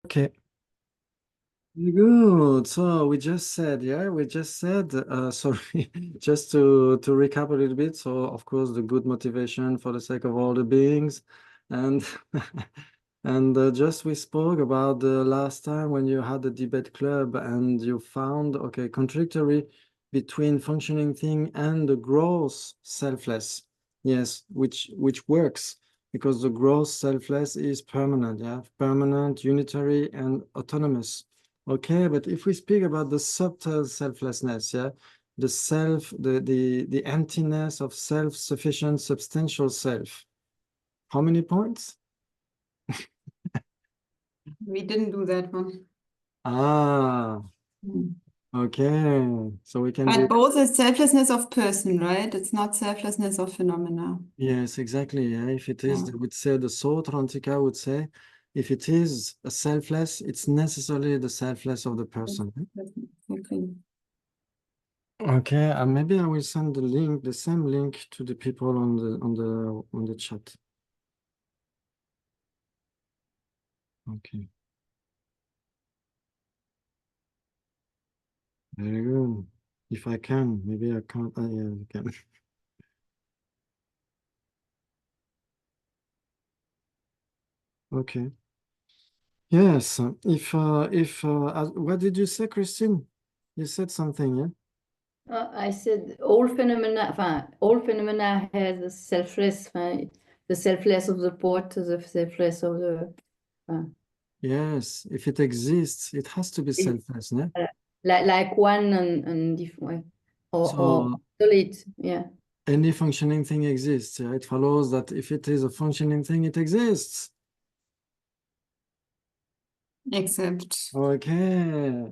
Okay. Good. So we just said, sorry, just to recap a little bit. So of course, the good motivation for the sake of all the beings, and and just we spoke about the last time when you had the debate club, and you found contradictory between functioning thing and the gross selfless. Yes, which works because the gross selfless is permanent, permanent, unitary, and autonomous. Okay, but if we speak about the subtle selflessness, the emptiness of self-sufficient substantial self. How many points? We didn't do that one. Ah, okay. So we can But do. both is selflessness of person, right? It's not selflessness of phenomena. Yes, exactly. Yeah. If it is, they would say the Sotrantika would say, if it is a selfless, it's necessarily the selfless of the person. Okay. Okay, maybe I will send the link, the same link to the people on the chat. Okay. Very good. If I can, maybe I can't. Yeah, I can. Okay. Yes. What did you say, Christine? You said something, yeah? I said all phenomena has a selfless, the selfless of the pot, the selfless of the. Yes. If it exists, it has to be selfless, yeah? Like one and different, or So solid, yeah. any functioning thing exists, yeah? It follows that if it is a functioning thing, it exists. Except. Okay.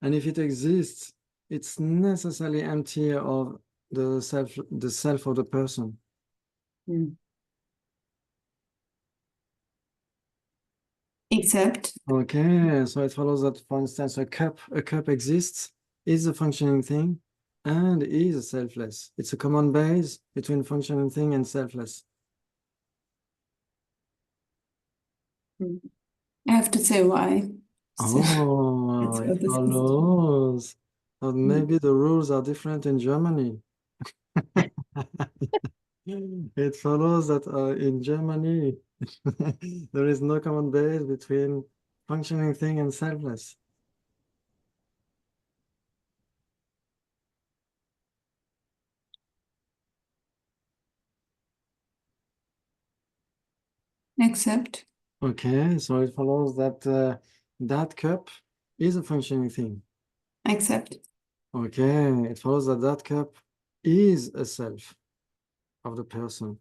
And if it exists, it's necessarily empty of the self of the person. Except. Okay, so it follows that, for instance, a cup exists, is a functioning thing, and is selfless. It's a common base between functioning thing and selfless. I have to say why. Oh, it follows. Or maybe the rules are different in Germany. It follows that in Germany, there is no common base between functioning thing and selfless. Except. Okay, so it follows that that cup is a functioning thing. Except. Okay, it follows that that cup is a self of the person.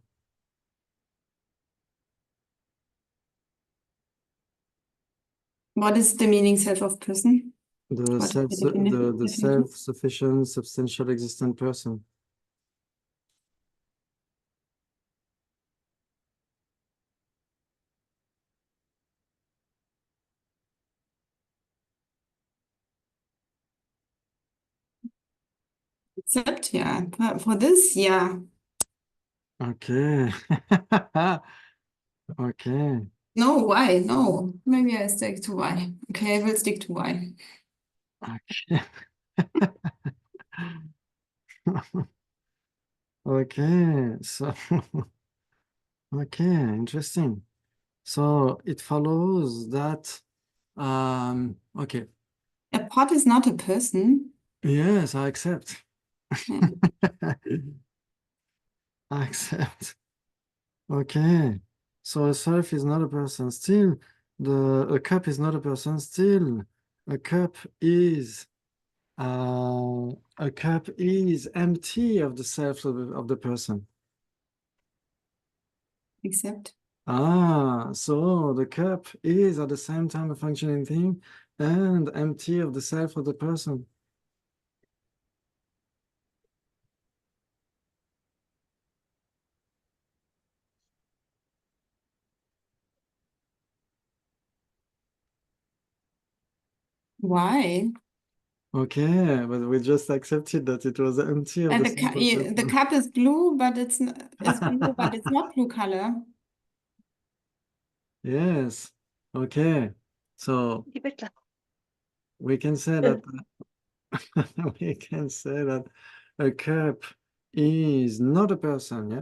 What is the meaning self of person? The self-sufficient, substantial, existent person. Except, yeah. For this, yeah. Okay. Okay. No, why? No. Maybe I stick to why. Okay, I will stick to why. Okay. Okay, so okay, interesting. So it follows that okay. A pot is not a person. Yes, I accept. Yeah. I accept. Okay. So a self is not a person. Still, a cup is not a person. Still, a cup is empty of the self of the person. Except. So the cup is at the same time a functioning thing and empty of the self of the person. Why? Okay, but we just accepted that it was empty of the self of the The person. cup is blue, but it's blue, but it's not blue color. Yes. Okay. So we can say that we can say that a cup is not a person, yeah?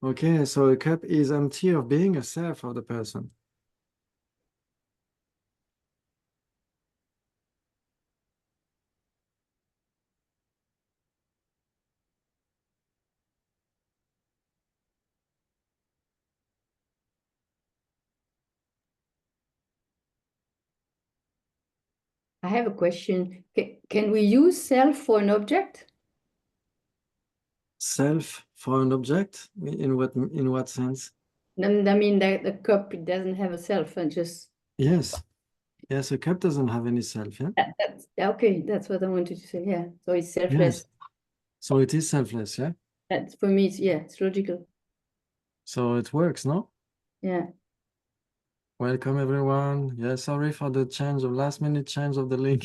Okay, so a cup is empty of being a self of the person. I have a question. Can we use self for an object? Self for an object? In what sense? I mean that the cup, it doesn't have a self, and just Yes. Yes, a cup doesn't have any self, yeah? that's okay. That's what I wanted to say. Yeah, so it's selfless. Yes. So it is selfless, yeah? That's for me. It's logical. So it works, no? Yeah. Welcome everyone. Yeah, sorry for the last minute change of the link.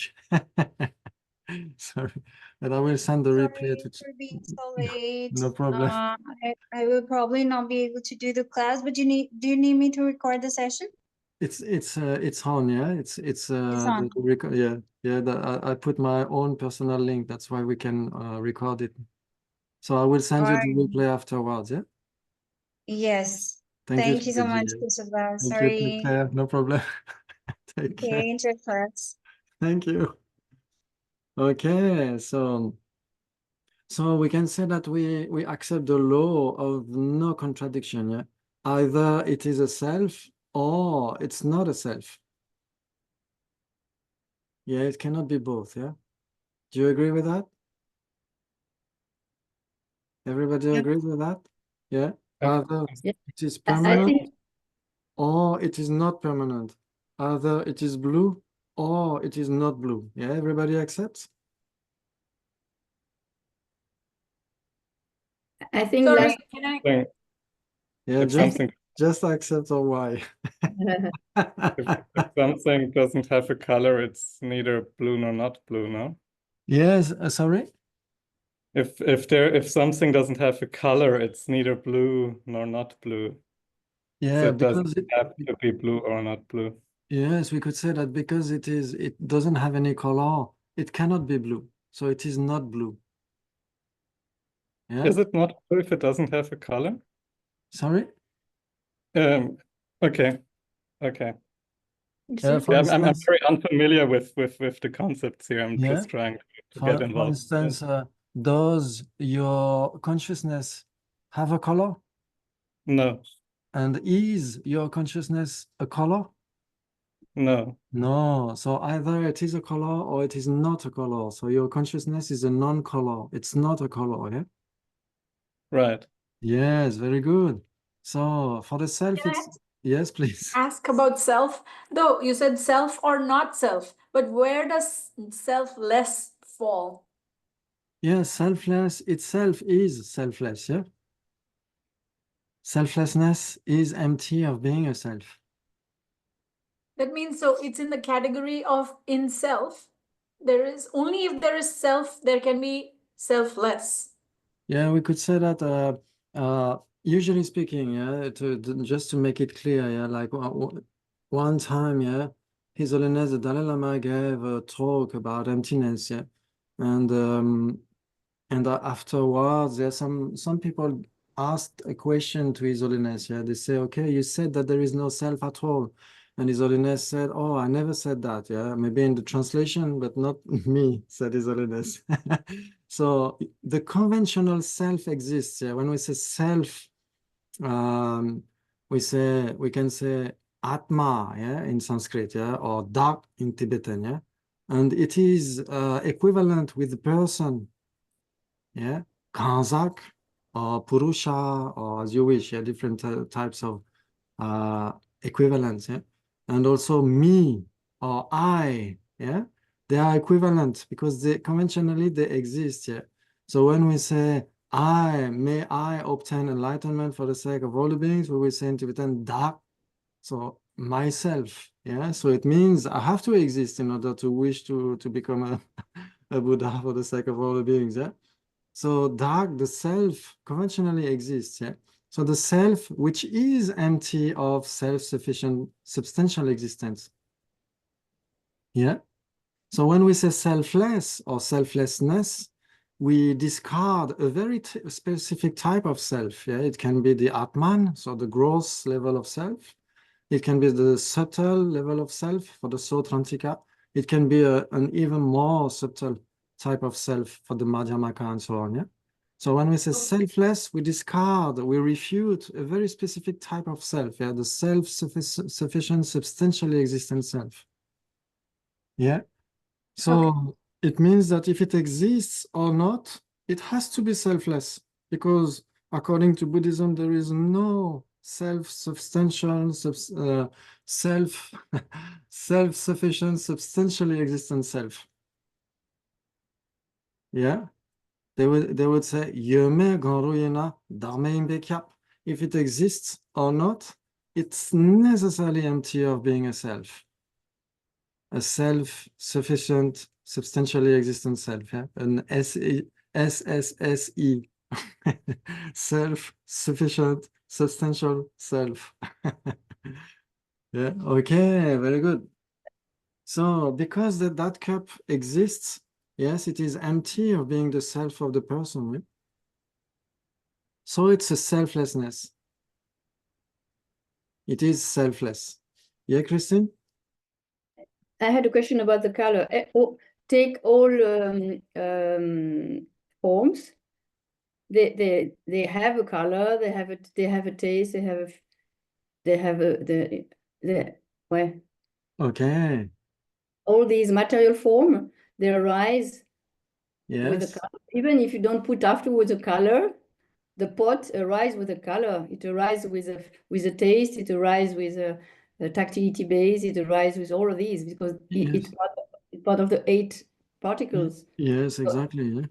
Sorry, but I will send the replay to. For being so late. No problem. I will probably not be able to do the class, but do you need me to record the session? It's on, yeah. It's on. I put my own personal link. That's why we can record it. So I will send you the replay afterwards, yeah. Yes. Thank you so much, Sophie. Christophe. Thank Sorry. you, Claire. No problem. Take care. Okay, enter class. Thank you. Okay, so we can say that we accept the law of no contradiction, yeah? Either it is a self or it's not a self. Yeah, it cannot be both, yeah? Do you agree with that? Everybody Yeah. agrees with that? Yeah? Either Yeah. it is I permanent think or it is not permanent. Either it is blue or it is not blue. Yeah, everybody accepts? Sorry, Sorry, can I? Thing. Yeah, If something just accept or why. if something doesn't have a color, it's neither blue nor not blue, no? Yes, sorry? If something doesn't have a color, it's neither blue nor not blue. So Yeah, it doesn't because have to be blue or not blue. yes, we could say that because it doesn't have any color, it cannot be blue. So it is not blue. Yeah, Is it not blue if it doesn't have a color? sorry? Okay. Yeah, for Yeah, I'm instance, very unfamiliar with the concepts here. I'm yeah, just trying to for get involved. instance, does your consciousness have a color? No, And is your consciousness a color? no. No, so either it is a color or it is not a color. So your consciousness is a non-color. It's not a color, yeah? Right. Yes, very good. So for the self, Can I it's yes, please. ask about self? Though you said self or not self, but where does selfless fall? Yes, selfless itself is selfless, yeah? Selflessness is empty of being a self. That means so it's in the category of in self. There is only if there is self, there can be selfless. Yeah, we could say that usually speaking, yeah, just to make it clear, yeah, like one time, yeah, His Holiness the Dalai Lama gave a talk about emptiness, yeah, and afterwards, yeah, some people asked a question to His Holiness, yeah, they say, okay, you said that there is no self at all, and His Holiness said, oh, I never said that, yeah, maybe in the translation, but not me, said His Holiness. So the conventional self exists. Yeah, when we say self, we can say Atma, yeah, in Sanskrit, yeah, or Dak in Tibetan, yeah, and it is equivalent with the person, yeah, Kansak or Purusha, or as you wish, yeah, different types of equivalents, yeah, and also me or I, yeah, they are equivalent because they conventionally they exist, yeah. So when we say may I obtain enlightenment for the sake of all the beings, we will say in Tibetan Dak, so myself, yeah. So it means I have to exist in order to wish to become a Buddha for the sake of all the beings, yeah. So Dak, the self, conventionally exists, yeah. So the self, which is empty of self-sufficient substantial existence. Yeah. So when we say selfless or selflessness, we discard a very specific type of self. Yeah, it can be the Atman, so the gross level of self. It can be the subtle level of self for the Sotrantika. It can be an even more subtle type of self for the Madhyamaka and so on. Yeah. So when we say selfless, we discard, we refute a very specific type of self. Yeah, the self-sufficient, substantially existent self. Yeah. So it means that if it exists or not, it has to be selfless, because according to Buddhism, there is no self-substantial, self-sufficient, substantially existent self. Yeah, they would say Yeme Ganruyena Dharme Imbekyap. If it exists or not, it's necessarily empty of being a self. A self-sufficient, substantially existent self, yeah? An SSSE, self-sufficient, substantial self. Yeah, okay, very good. So because that cup exists, yes, it is empty of being the self of the person, right? So it's a selflessness. It is selfless. Yeah, Christine? I had a question about the color. Take all forms. They have a color. They have a taste. Well, Okay. all these material form, they arise with a Yes. color. Even if you don't put afterwards a color, the pot arises with a color. It arises with a taste. It arises with a tactility base. It arises with all of these because it's part of the 8 particles. Yes, exactly. Yeah.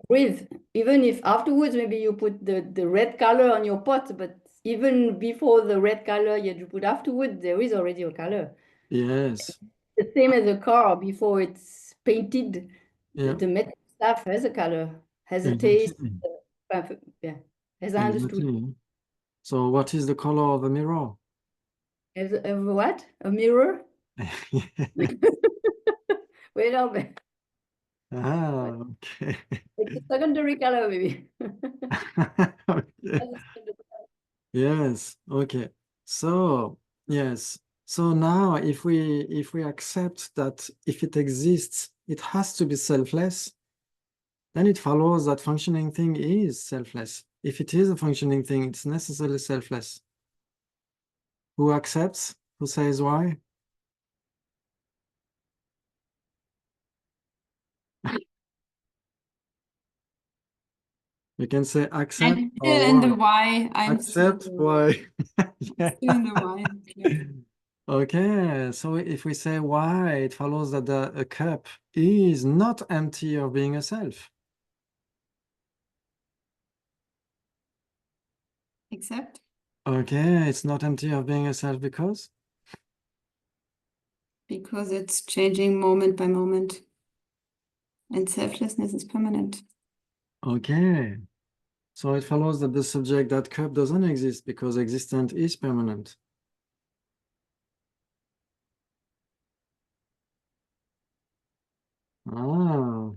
Breathe. Even if afterwards maybe you put the red color on your pot, but even before the red color you put afterwards, there is already a color. Yes. The same as a car before it's painted. Yeah. The metal stuff has a color, has a taste. Exactly. Yeah, as I understood. Exactly. So what is the color of a mirror? As a what? A mirror? Wait a minute. Ah, okay. It's a secondary color, maybe. Okay. Yes, okay. So, yes. So now if we accept that if it exists, it has to be selfless, then it follows that functioning thing is selfless. If it is a functioning thing, it's necessarily selfless. Who accepts? Who says why? You can say accept I'm or still in the why. why. I'm Accept why. Yeah. still in the why. Okay. Okay, so if we say why, it follows that a cup is not empty of being a self. Except Okay, it's not empty of being a self because? because it's changing moment by moment. And selflessness is permanent. Okay, so it follows that the subject, that cup doesn't exist because existent is permanent. Ah,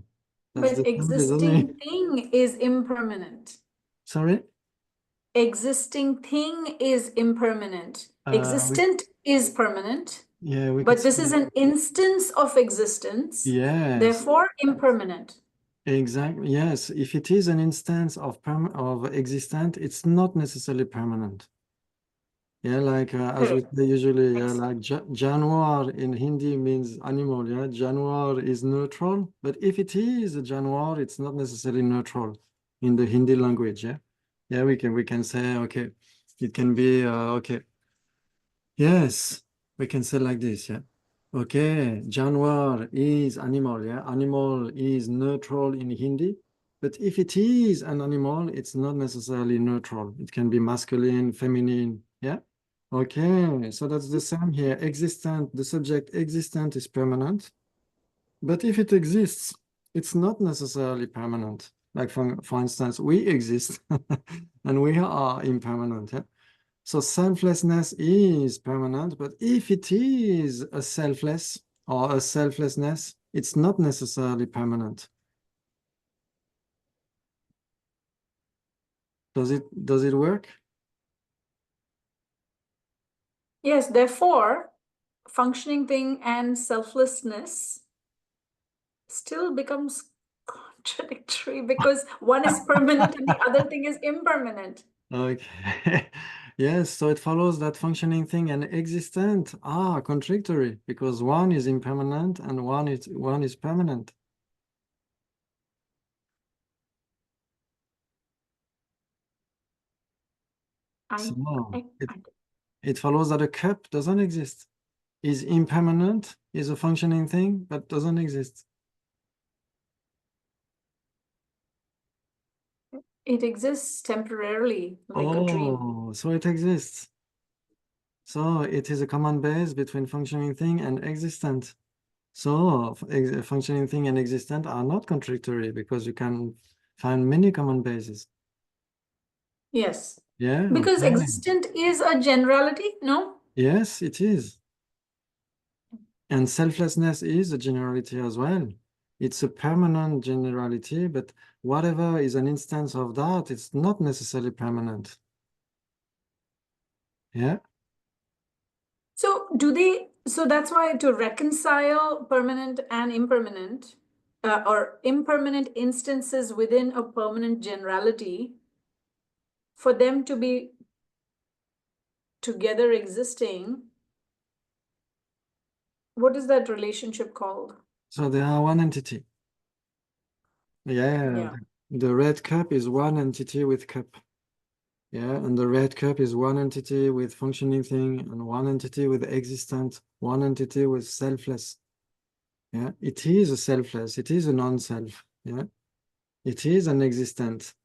that's But the point, isn't existing it? thing is impermanent. Sorry? Existing thing is impermanent. Existent is permanent. Yeah, we But could this say, is an instance of existence, yes, therefore impermanent. exactly. Yes, if it is an instance of existent, it's not necessarily permanent. Yeah, like as we say usually, yeah, like Januar in Hindi means animal. Yeah, Januar is neutral, but if it is a Januar, it's not necessarily neutral in the Hindi language. Yeah, yeah, we can say okay, it can be okay. Yes, we can say like this. Yeah, okay, Januar is animal. Yeah, animal is neutral in Hindi, but if it is an animal, it's not necessarily neutral. It can be masculine, feminine. Yeah. Okay, so that's the same here. Existent, the subject existent is permanent, but if it exists, it's not necessarily permanent. Like for instance, we exist and we are impermanent. Yeah? So selflessness is permanent, but if it is a selfless or a selflessness, it's not necessarily permanent. Does it work? Yes, therefore, functioning thing and selflessness still becomes contradictory because one is permanent and the other thing is impermanent. Okay. Yes, so it follows that functioning thing and existent are contradictory because one is impermanent and one is permanent. So it follows that a cup doesn't exist. Is impermanent, is a functioning thing, but doesn't exist. It exists temporarily, like a dream. Oh, so it exists. So it is a common base between functioning thing and existent. So functioning thing and existent are not contradictory because you can find many common bases. Yes. Yeah. Because Okay. existent is a generality, no? Yes, it is. And selflessness is a generality as well. It's a permanent generality, but whatever is an instance of that, it's not necessarily permanent. Yeah. So so that's why to reconcile permanent and impermanent, or impermanent instances within a permanent generality, for them to be together existing, what is that relationship called? So they are one entity. Yeah. Yeah. The red cup is one entity with cup. Yeah, and the red cup is one entity with functioning thing and one entity with existent, one entity with selfless. Yeah, it is a selfless, it is a non-self. Yeah, it is an existent,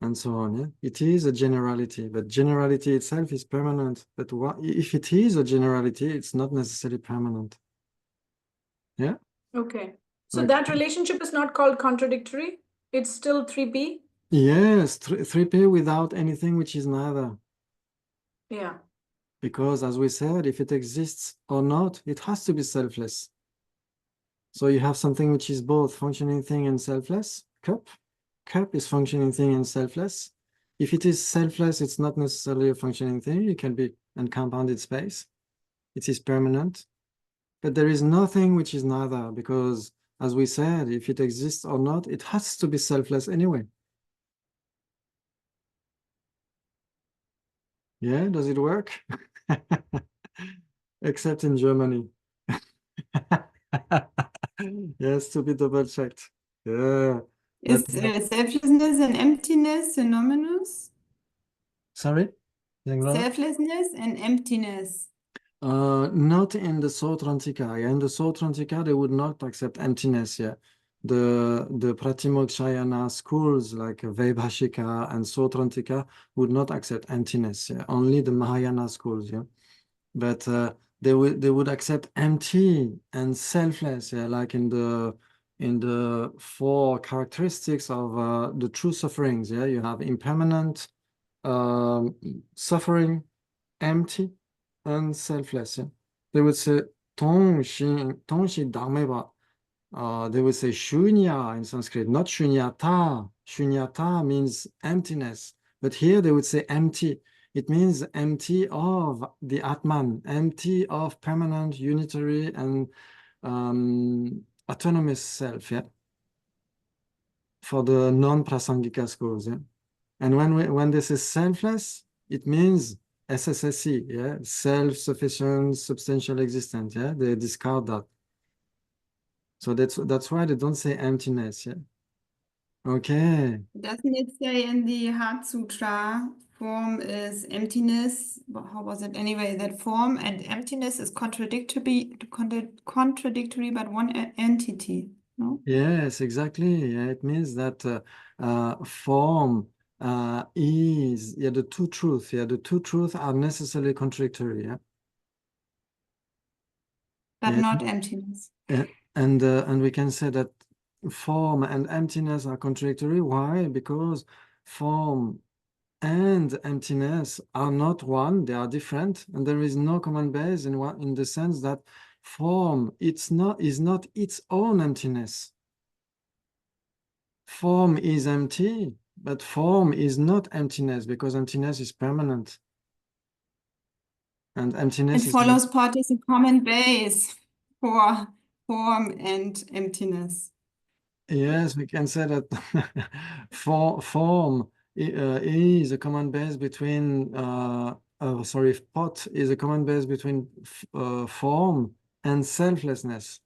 and so on. Yeah, it is a generality, but generality itself is permanent. But what if it is a generality? It's not necessarily permanent. Yeah. Okay. So Like, that relationship is not called contradictory. It's still 3P. yes, 3P without anything which is neither. Yeah. Because as we said, if it exists or not, it has to be selfless. So you have something which is both functioning thing and selfless. Cup is functioning thing and selfless. If it is selfless, it's not necessarily a functioning thing. It can be uncompounded space. It is permanent. But there is nothing which is neither, because as we said, if it exists or not, it has to be selfless anyway. Yeah, does it work? Except in Germany. Yes, to be double checked. Yeah. Is But, selflessness and emptiness synonymous? sorry? Selflessness and emptiness. Not in the Sautrantika. Yeah, in the Sautrantika, they would not accept emptiness. Yeah, the Pratimokshayana schools like Vaibhashika and Sautrantika would not accept emptiness. Yeah, only the Mahayana schools. Yeah, but they would accept empty and selfless. Yeah, like in the four characteristics of the true sufferings. Yeah, you have impermanent, suffering, empty, and selfless. Yeah? They would say Tong Shi Dhameva. They would say Shunya in Sanskrit, not Shunyata. Shunyata means emptiness. But here they would say empty. It means empty of the Atman, empty of permanent, unitary, and autonomous self. Yeah. For the non-prasangika schools. Yeah. And when this is selfless, it means SSSC, yeah, self-sufficient, substantial existence, yeah, they discard that. So that's why they don't say emptiness, yeah. Okay. Doesn't it say in the Heart Sutra, form is emptiness? How was it anyway? That form and emptiness is contradictory, but one entity, no? Yes, exactly. Yeah, it means that form is, yeah, the two truths. Yeah, the two truths are necessarily contradictory. Yeah. But Yeah. not emptiness. And we can say that form and emptiness are contradictory. Why? Because form and emptiness are not one, they are different, and there is no common base in the sense that form is not its own emptiness. Form is empty, but form is not emptiness because emptiness is permanent. And emptiness It is follows pot is a common base for form and emptiness. yes, we can say that form is a common base between pot is a common base between form and selflessness.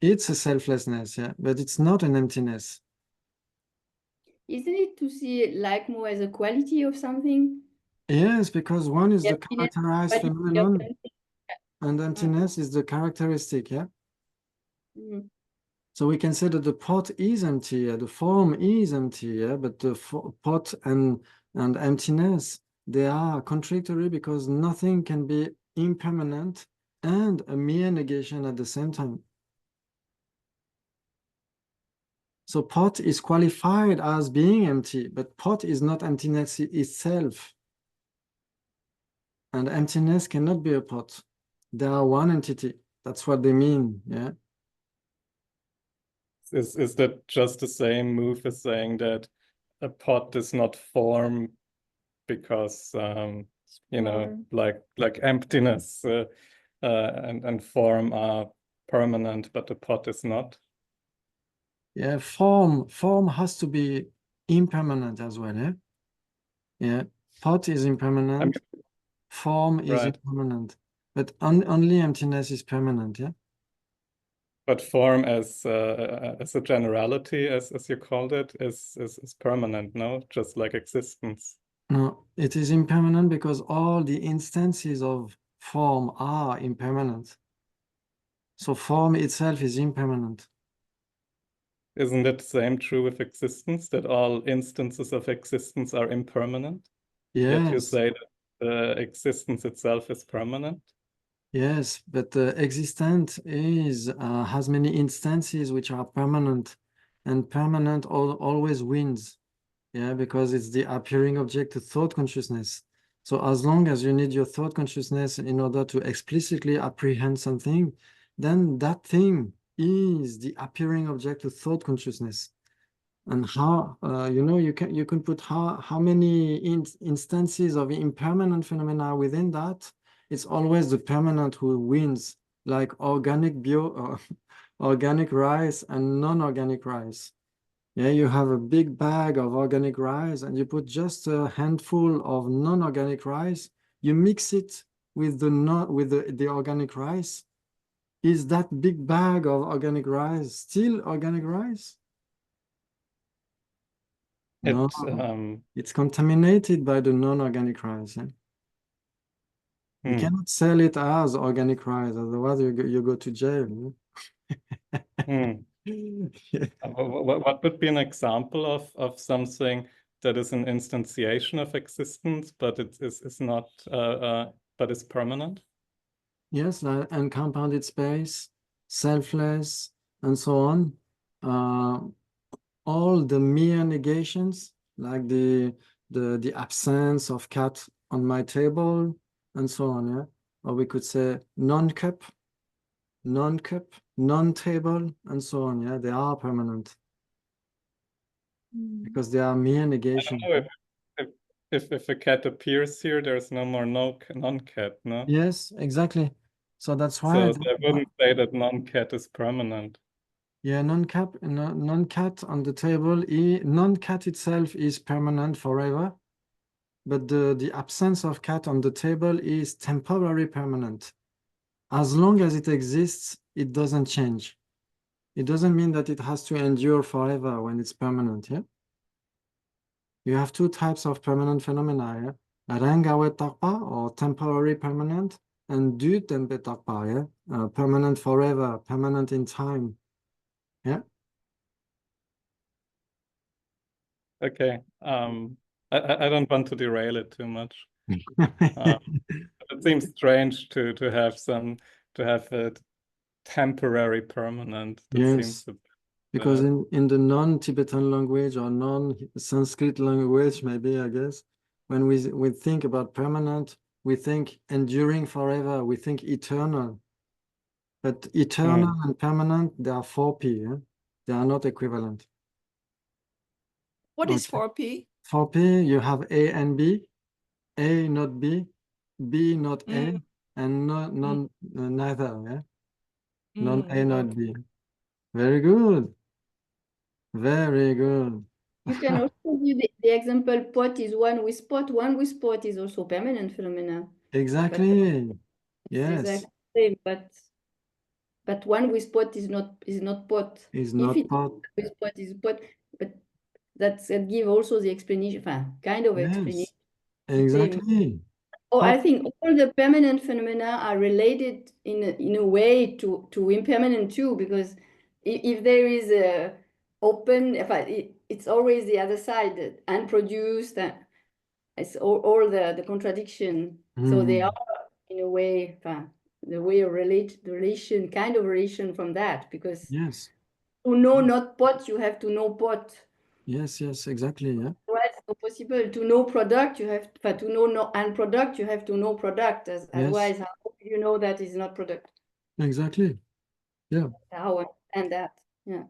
It's a selflessness, yeah, but it's not an emptiness. Isn't it to see like more as a quality of something? Yes, because one is the Emptiness, characterized quality of phenomenon, something. and emptiness is the characteristic, yeah. Mhm. So we can say that the pot is empty, yeah? The form is empty, yeah? But the pot and emptiness, they are contradictory because nothing can be impermanent and a mere negation at the same time. So pot is qualified as being empty, but pot is not emptiness itself. And emptiness cannot be a pot. They are one entity. That's what they mean, yeah? Is that just the same move as saying that a pot does not form because you know, like emptiness and form are permanent, but the pot is not? Yeah, form has to be impermanent as well, yeah? Yeah, pot is impermanent, form is right. impermanent, but only emptiness is permanent, yeah? But form as a generality, as you called it, is permanent, no? Just like existence. No, it is impermanent because all the instances of form are impermanent. So form itself is impermanent. Isn't it the same true with existence, that all instances of existence are impermanent? Yet you Yes, say that existence itself is permanent? yes, but existent has many instances which are permanent, and permanent always wins. Yeah, because it's the appearing object to thought consciousness. So as long as you need your thought consciousness in order to explicitly apprehend something, then that thing is the appearing object to thought consciousness. And how you can put how many instances of impermanent phenomena within that. It's always the permanent who wins, like organic organic rice and non-organic rice. Yeah, you have a big bag of organic rice and you put just a handful of non-organic rice. You mix it with the organic rice. Is that big bag of organic rice still organic rice? No, it's contaminated by the non-organic rice. Yeah? You cannot sell it as organic rice, otherwise you go to jail. Yeah. What would be an example of something that is an instantiation of existence, but it is not, but is permanent? Yes, uncompounded space, selfless, and so on. All the mere negations, like the absence of cat on my table, and so on. Yeah, or we could say non-cup, non-table, and so on. Yeah, they are permanent because they are mere negation. I don't know if a cat appears here, there's no more non-cat, no? Yes, exactly. So that's why. So I wouldn't say that non-cat is permanent. Yeah, non-cat on the table. Non-cat itself is permanent forever, but the absence of cat on the table is temporary permanent. As long as it exists, it doesn't change. It doesn't mean that it has to endure forever when it's permanent, yeah? You have two types of permanent phenomena, yeah? Rengawe takpa, or temporary permanent, and du tempe takpa, yeah? Permanent forever, permanent in time, yeah? Okay. I don't want to derail it too much. It seems strange to have a temporary permanent. That seems Yes, Because in the non-Tibetan language or non-Sanskrit language, maybe, I guess, when we think about permanent, we think enduring forever, we think eternal. But eternal and permanent, they are 4P, yeah? They are not equivalent. What is Okay. 4P? 4P, you have A and B, A not B, B not A, and neither, yeah? Non-A, not B. Very good. Very good. You can also give the example pot is one with pot. One with pot is also permanent phenomena. Exactly. But Yes. it's exactly the same, but one with pot is not pot. Is If not it pot. with pot is pot, but that give also the explanation, kind of Yes. explanation. Exactly. Or I think all the permanent phenomena are related in a way to impermanent too, because if there is a open, it's always the other side, unproduced, it's all the contradiction. So they are in a way, the way of relation, kind of relation from that, because yes, to know not pot, you have to know pot. yes, exactly. Yeah. Right, it's not possible to know product. You have to know product. You have to know product. Otherwise, how do you know that is not product? Exactly. Yeah. How and that? Yeah.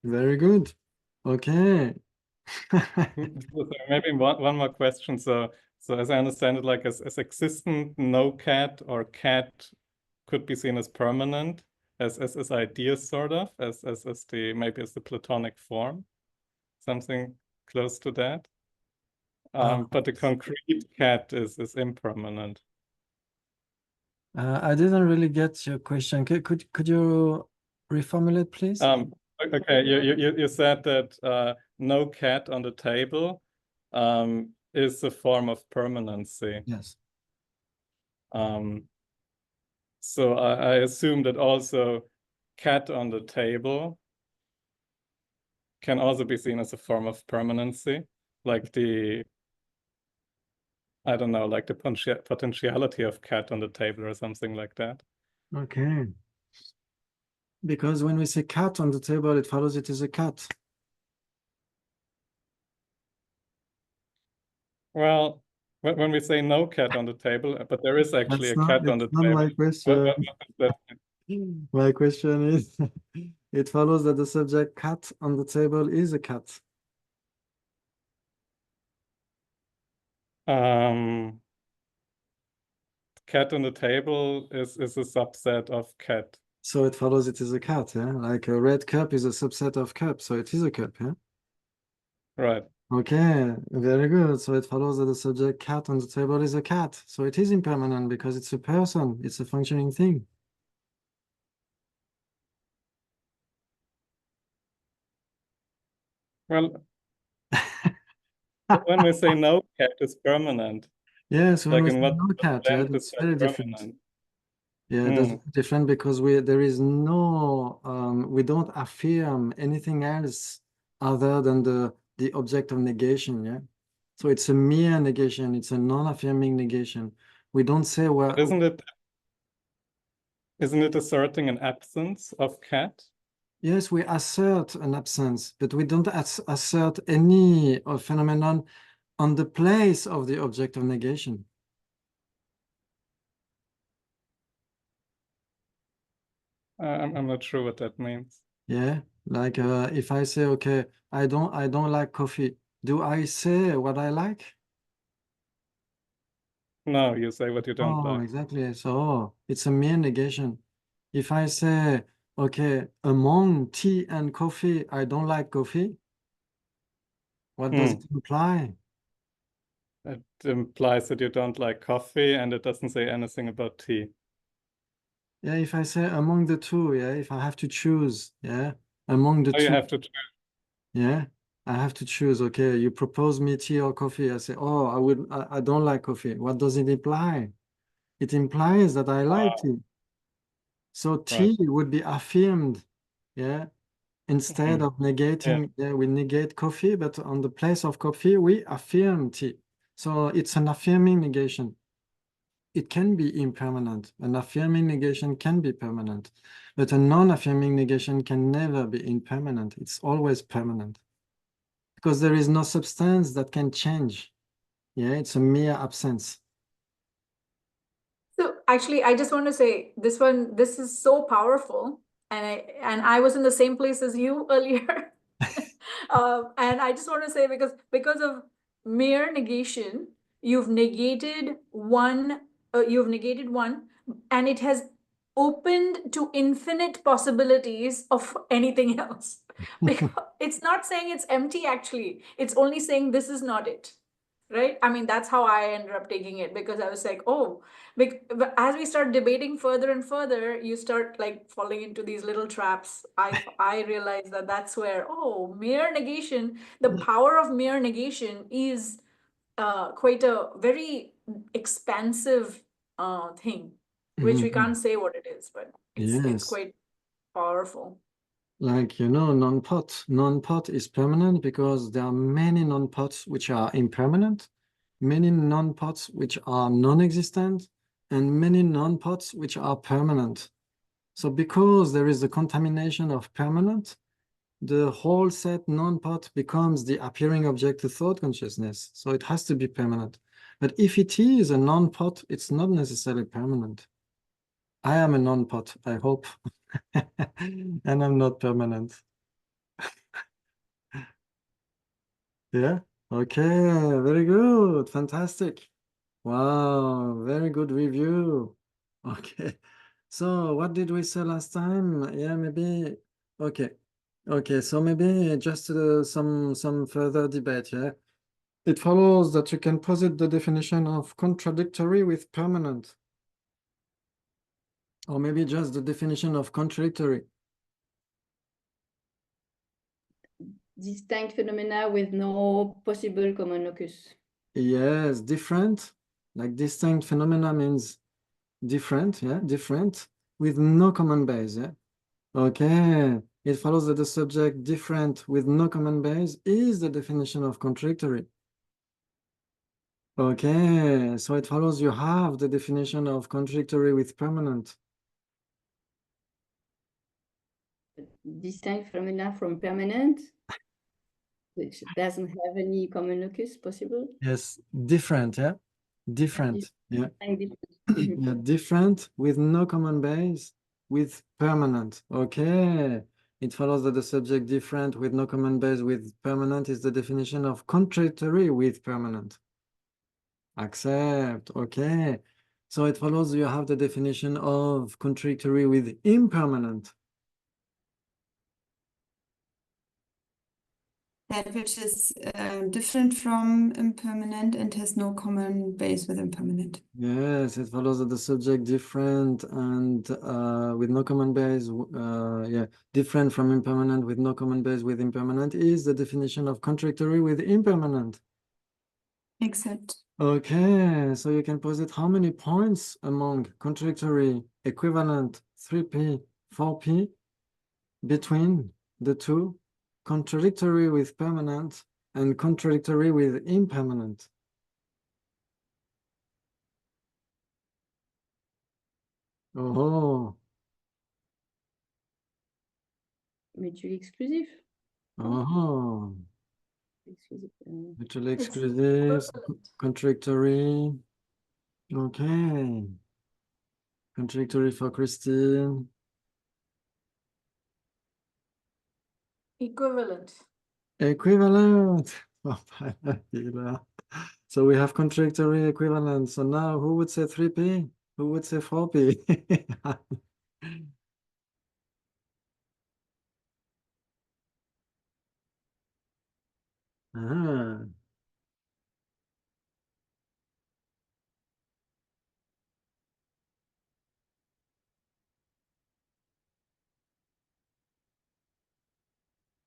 Very good. Okay. Maybe one more question. So as I understand it, like as existent, no cat or cat could be seen as permanent, as ideas, sort of, as the maybe as the Platonic form, something close to that. But the concrete cat is impermanent. I didn't really get your question. Could you reformulate, please? Okay, you said that no cat on the table is a form of permanency. Yes. So I assume that also cat on the table can also be seen as a form of permanency, like I don't know, like the potentiality of cat on the table or something like that. Okay. Because when we say cat on the table, it follows it is a cat. Well, when we say no cat on the table, but there is actually a cat on the not table. my question. My question is, it follows that the subject cat on the table is a cat. Cat on the table is a subset of cat. So it follows it is a cat, yeah? Like a red cup is a subset of cup, so it is a cup, yeah? Right. Okay, very good. So it follows that the subject cat on the table is a cat. So it is impermanent because it's a person, it's a functioning thing. Well, when we say no cat is permanent. Yes, when like we in say what no cat, yeah, that's very different. permanent. Yeah, that's different because there is no we don't affirm anything else other than the object of negation, yeah. So it's a mere negation, it's a non-affirming negation. We don't say But isn't it asserting an absence of cat? Yes, we assert an absence, but we don't assert any phenomenon on the place of the object of negation. I'm not sure what that means. Yeah, like if I say, okay, I don't like coffee, do I say what I like? No, you say what you don't like. Exactly. So it's a mere negation. If I say, okay, among tea and coffee, I don't like coffee, what does it imply? It implies that you don't like coffee, and it doesn't say anything about tea. Yeah, if I say among the two, yeah, if I have to choose, yeah, among the two. You have to choose. Yeah, I have to choose. Okay, you propose me tea or coffee. I say, oh, I don't like coffee. What does it imply? It implies that I like tea. So tea would be affirmed, yeah. Instead of negating, yeah, we negate coffee, but on the place of coffee, we affirm tea. So it's an affirming negation. it can be impermanent. An affirming negation can be permanent, but a non-affirming negation can never be impermanent. It's always permanent because there is no substance that can change. Yeah, it's a mere absence. So actually, I just want to say this is so powerful, and I was in the same place as you earlier. And I just want to say because of mere negation, you've negated one, and it has opened to infinite possibilities of anything else. Because it's not saying it's empty, actually. It's only saying this is not it. Right? I mean, that's how I ended up taking it, because I was like, oh, but as we start debating further and further, you start like falling into these little traps. I realized that that's where, oh, mere negation, the power of mere negation is quite a very expansive thing, which we can't say what it is, but it's Yes. quite powerful. Like, non-pot. Non-pot is permanent because there are many non-pots which are impermanent, many non-pots which are non-existent, and many non-pots which are permanent. So because there is a contamination of permanent, the whole set non-pot becomes the appearing object to thought consciousness. So it has to be permanent. But if it is a non-pot, it's not necessarily permanent. I am a non-pot, I hope. And I'm not permanent. Yeah. Okay. Very good. Fantastic. Wow. Very good review. Okay. So what did we say last time? Yeah, maybe. Okay. Okay. So maybe just some further debate. Yeah. It follows that you can posit the definition of contradictory with permanent, or maybe just the definition of contradictory. Distinct phenomena with no possible common locus. Yes, different. Like distinct phenomena means different, yeah, different with no common base, yeah. Okay, it follows that the subject different with no common base is the definition of contradictory. Okay, so it follows you have the definition of contradictory with permanent. Distinct phenomena from permanent, which doesn't have any common locus possible. Yes, different, yeah, different, yeah. Different. Yeah, different with no common base with permanent. Okay. It follows that the subject different with no common base with permanent is the definition of contradictory with permanent. Accept. Okay. So it follows you have the definition of contradictory with impermanent. That which is different from impermanent and has no common base with impermanent. Yes, it follows that the subject different and with no common base, yeah, different from impermanent with no common base with impermanent is the definition of contradictory with impermanent. Except. Okay, so you can posit how many points among contradictory, equivalent, 3p, 4p between the two, contradictory with permanent and contradictory with impermanent. Oh, Mutually exclusive. oh, Exclusive, mutually It's exclusive, equivalent. contradictory. Okay, contradictory for Christine. Equivalent. Equivalent. So we have contradictory equivalent. So now who would say 3p? Who would say 4p? Ah.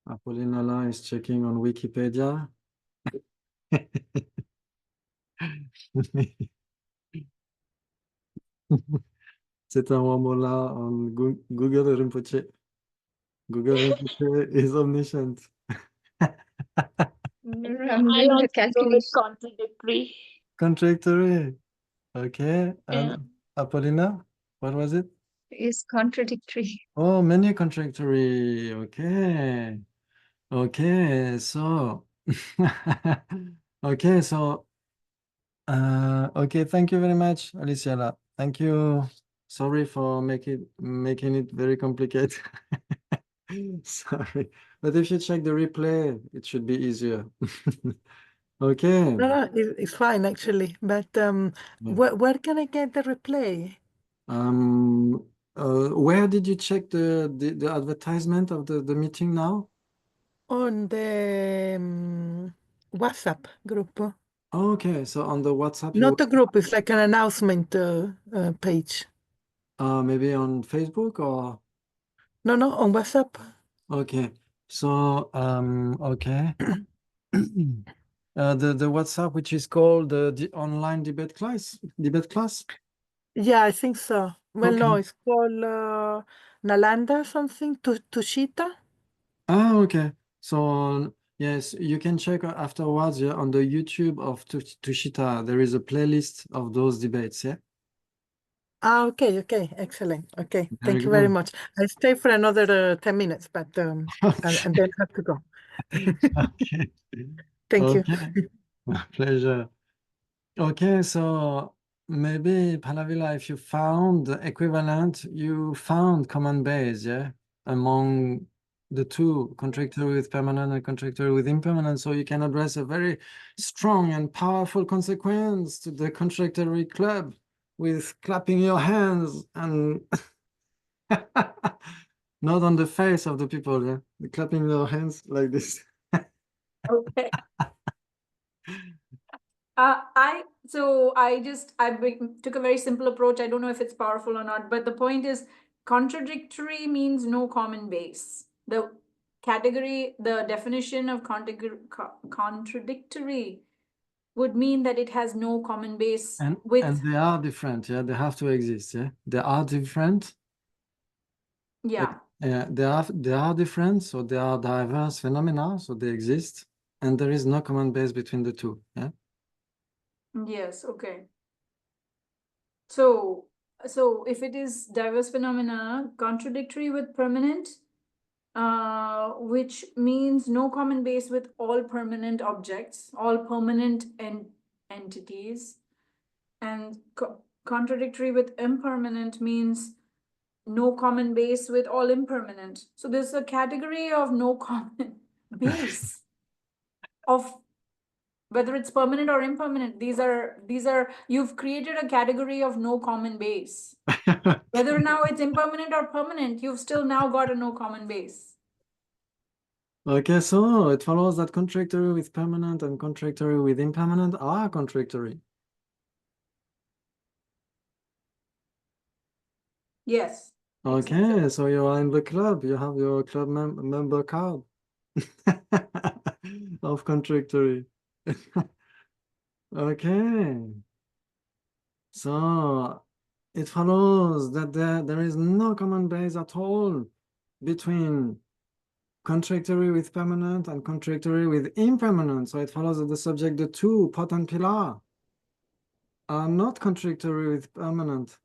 Apollinala is checking on Wikipedia. C'est un Wamola on Google Rinpoche. Google Rinpoche is omniscient. I'm doing the calculation. Contradictory. Contradictory. Okay, and Apollina, what was it? Is contradictory. Oh, many contradictory. Okay. Okay, so okay, so okay, thank you very much, Alicia. Thank you. Sorry for making it very complicated. Sorry. But if you check the replay, it should be easier. Okay. No, it's fine actually. But Yeah. where can I get the replay? Where did you check the advertisement of the meeting now? On the WhatsApp group. Okay, so on the WhatsApp, you Not a group, it's like an announcement page. maybe on Facebook or No, on WhatsApp. okay. So okay. The WhatsApp, which is called the online debate class. Yeah, I think so. Well, no, Okay. it's called Nalanda something, Tushita. Ah, okay. So yes, you can check afterwards, yeah, on the YouTube of Tushita. There is a playlist of those debates, yeah. Ah, okay, excellent. Okay, Very thank you very good. much. I'll stay for another 10 minutes, but and then have to go. Okay. Thank you. Okay. My pleasure. Okay, so maybe Palavila, if you found the equivalent, you found common base, yeah, among the two, contradictory with permanent and contradictory with impermanent. So you can address a very strong and powerful consequence to the contradictory club with clapping your hands and not on the face of the people, yeah, clapping their hands like this. Okay. I took a very simple approach. I don't know if it's powerful or not, but the point is contradictory means no common base. The definition of contradictory would mean that it has no common base And they are different, yeah, they have to exist, yeah. They are different. Yeah. They are different, so they are diverse phenomena, so they exist, and there is no common base between the two. Yeah. Yes, okay. So if it is diverse phenomena, contradictory with permanent, which means no common base with all permanent objects, all permanent entities, and contradictory with impermanent means no common base with all impermanent. So there's a category of no common base of whether it's permanent or impermanent. These are you've created a category of no common base. Whether now it's impermanent or permanent, you've still now got a no common base. Okay, so it follows that contradictory with permanent and contradictory with impermanent are contradictory. Yes. Okay, so you are in the club. You have your club member card of contradictory. Okay. So it follows that there is no common base at all between contradictory with permanent and contradictory with impermanent. So it follows that the subject, the two pot and pillar, are not contradictory with permanent.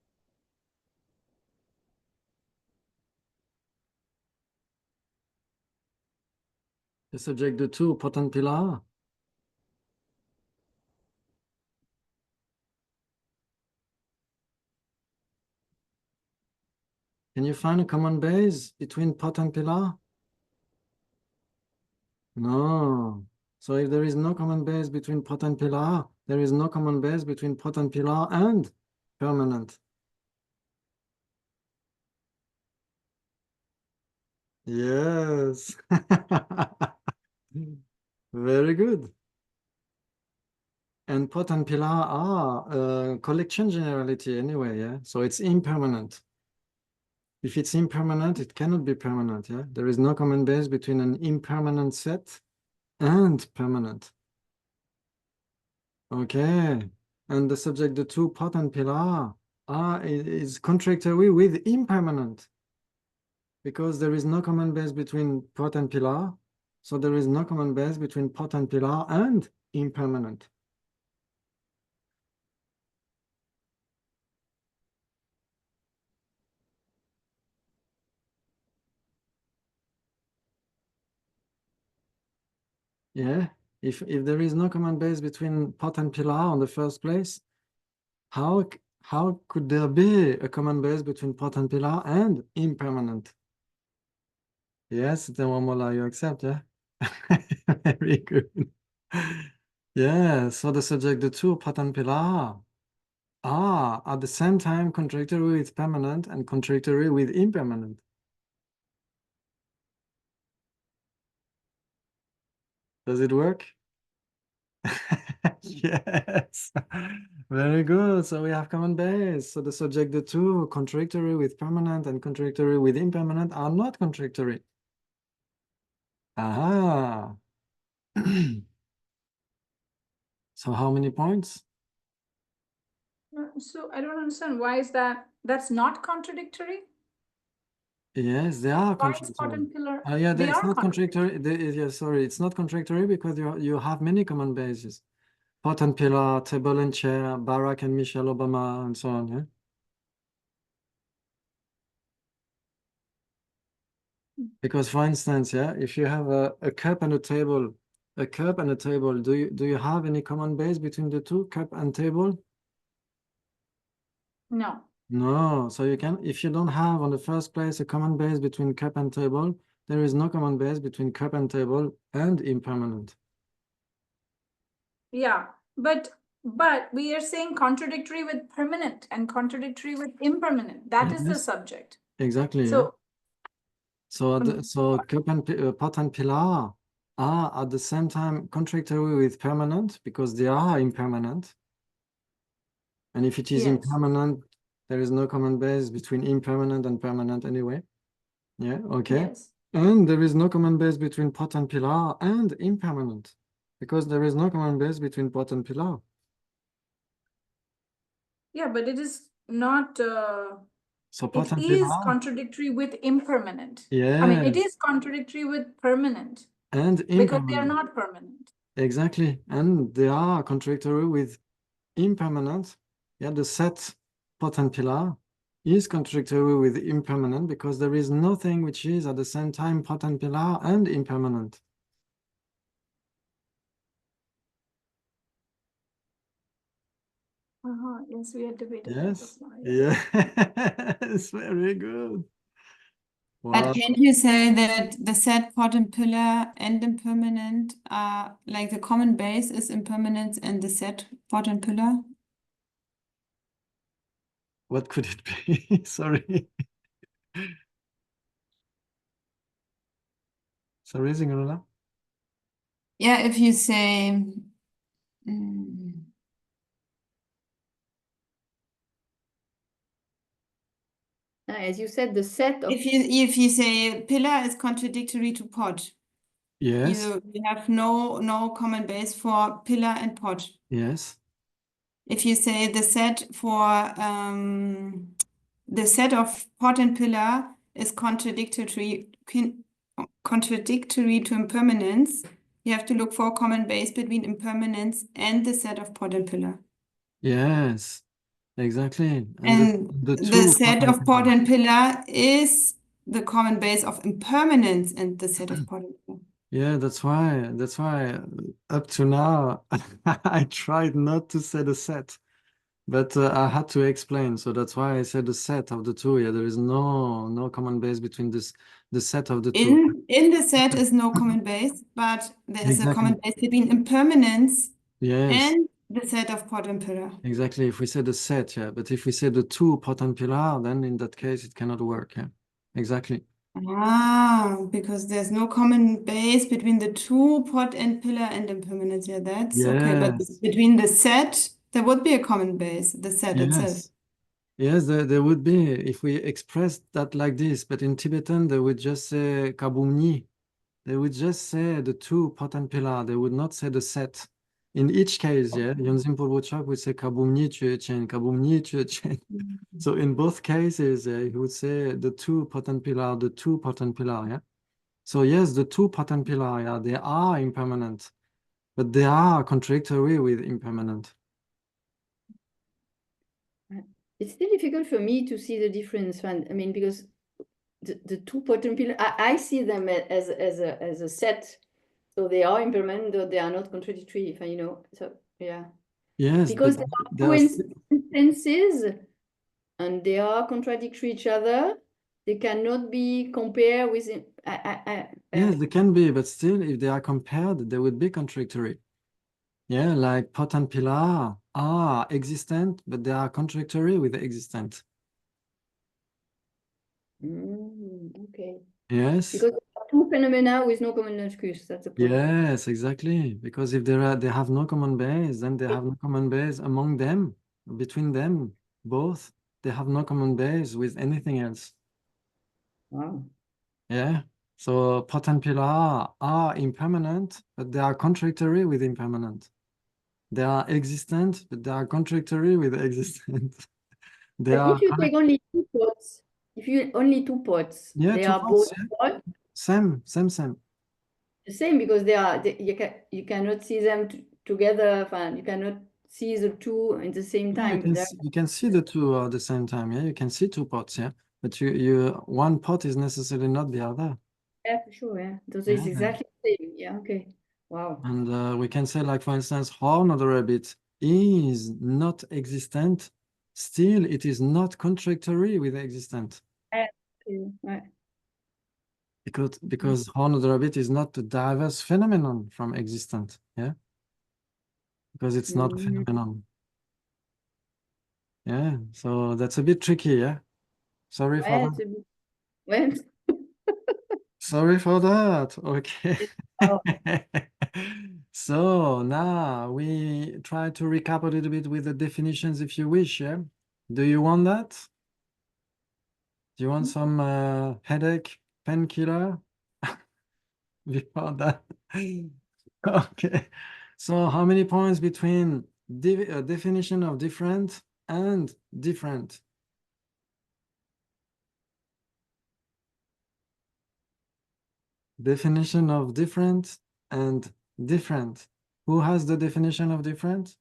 The subject, the two pot and pillar, can you find a common base between pot and pillar? No. So if there is no common base between pot and pillar, there is no common base between pot and pillar and permanent. Yes. Very good. And pot and pillar are collection generality anyway, yeah? So it's impermanent. If it's impermanent, it cannot be permanent, yeah? There is no common base between an impermanent set and permanent. Okay. And the subject, the two pot and pillar, is contradictory with impermanent because there is no common base between pot and pillar. So there is no common base between pot and pillar and impermanent. Yeah, if there is no common base between pot and pillar on the first place, how could there be a common base between pot and pillar and impermanent? Yes, the Momola, you accept, yeah? Very good. Yeah, so the subject, the two, pot and pillar, are at the same time contradictory with permanent and contradictory with impermanent. Does it work? Yes, very good. So we have common base. So the subject, the two, contradictory with permanent and contradictory with impermanent are not contradictory. Aha. So how many points? So I don't understand. Why is that? That's not contradictory? Yes, they are Why is pot contradictory. and pillar? Yeah, They it's are not contradictory. Yeah, sorry, it's not contradictory because you have many common bases. Pot and pillar, table and chair, Barack and Michelle Obama, and so on. Yeah. Because for instance, yeah, if you have a cup and a table, do you have any common base between the two, cup and table? No. No. So you can, if you don't have on the first place a common base between cup and table, there is no common base between cup and table and impermanent. Yeah, but we are saying contradictory with permanent and contradictory with impermanent. That is the Yes. subject. Exactly. So Yeah. So cup and pot and pillar are at the same time contradictory with permanent because they are impermanent. And if it is yes. impermanent, there is no common base between impermanent and permanent anyway. Yeah, okay. Yes. And there is no common base between pot and pillar and impermanent because there is no common base between pot and pillar. Yeah, but it is not So pot it and is pillar, contradictory with impermanent. yes, I mean, it is contradictory with permanent and because they are impermanent. not permanent. Exactly. And they are contradictory with impermanent. Yeah, the set pot and pillar is contradictory with impermanent because there is nothing which is at the same time pot and pillar and impermanent. Yes, we had debated Yes. that before. Yes, very good. But Wow. can you say that the set pot and pillar and impermanent are like the common base is impermanence and the set pot and pillar? What could it be? Sorry. Sorry, Singalula? Yeah, if you say mm, As you said, the set of if you say pillar is contradictory to pot, Yes, you have no common base for pillar and pot. yes, If you say the set for the set of pot and pillar is contradictory to impermanence, you have to look for a common base between impermanence and the set of pot and pillar. yes, exactly. And the the two set pot of and pot pillar. and pillar is the common base of impermanence and the set of pot and pillar. Yeah, that's why up to now I tried not to say the set, but I had to explain. So that's why I said the set of the two. Yeah, there is no common base between the set of the two. In the set is no common base, but there's a common Exactly. base between impermanence Yes, and the set of pot and pillar. exactly. If we say the set, yeah, but if we say the two pot and pillar, then in that case it cannot work. Yeah, exactly. Ah, because there's no common base between the two pot and pillar and impermanence. Yeah, that's okay. But Yes, between the set, there would be a common base, the set itself. yes. Yes, there would be if we express that like this, but in Tibetan they would just say kabumni. They would just say the two pot and pillar. They would not say the set. In each case, yeah, Yonzin Polbochak would say kabumni chuechen, kabumni chuechen. So in both cases, he would say the two pot and pillar, the two pot and pillar, yeah. So yes, the two pot and pillar, yeah, they are impermanent, but they are contradictory with impermanent. it's still difficult for me to see the difference. I mean, because the two pot and pillar, I see them as a set So they are impermanent, though they are not contradictory, if you know. So yeah, Yes, because but there are there two instances and they are contradictory each other. They cannot be compared with. yes, they can be, but still, if they are compared, they would be contradictory. Yeah, like pot and pillar are existent, but they are contradictory with the existent. Okay. Yes. Because there are two phenomena with no common locus. That's the point. Yes, exactly. Because if they have no common base, then they have no common base among them, between them, both. They have no common base with anything else. Wow. Yeah. So pot and pillar are impermanent, but they are contradictory with impermanent. They are existent, but they are contradictory with existent. They But are if you take only two pots, yeah, they two are pots, both yeah. pots. Same. The same because you cannot see them together. You cannot see the two in the same Yeah, time. But you can see the two at the same time. Yeah, you can see two pots. Yeah, but one pot is necessarily not the other. yeah, for sure. Yeah, those Yeah. is exactly the same. Yeah. Okay. Wow. And we can say, like, for instance, horn of the rabbit is not existent. Still, it is not contradictory with the existent. Yeah, okay, right. Because horn of the rabbit is not a diverse phenomenon from existent. Yeah, because it's not a phenomenon. Yeah, so that's a bit tricky. Yeah, sorry for Yeah, that. it's a bit- well, Sorry for that. Okay. Oh. So now we try to recap a little bit with the definitions if you wish, yeah? Do you want that? Do you want some headache painkiller before that? Okay. So how many points between definition of different and different? Definition of different and different. Who has the definition of different?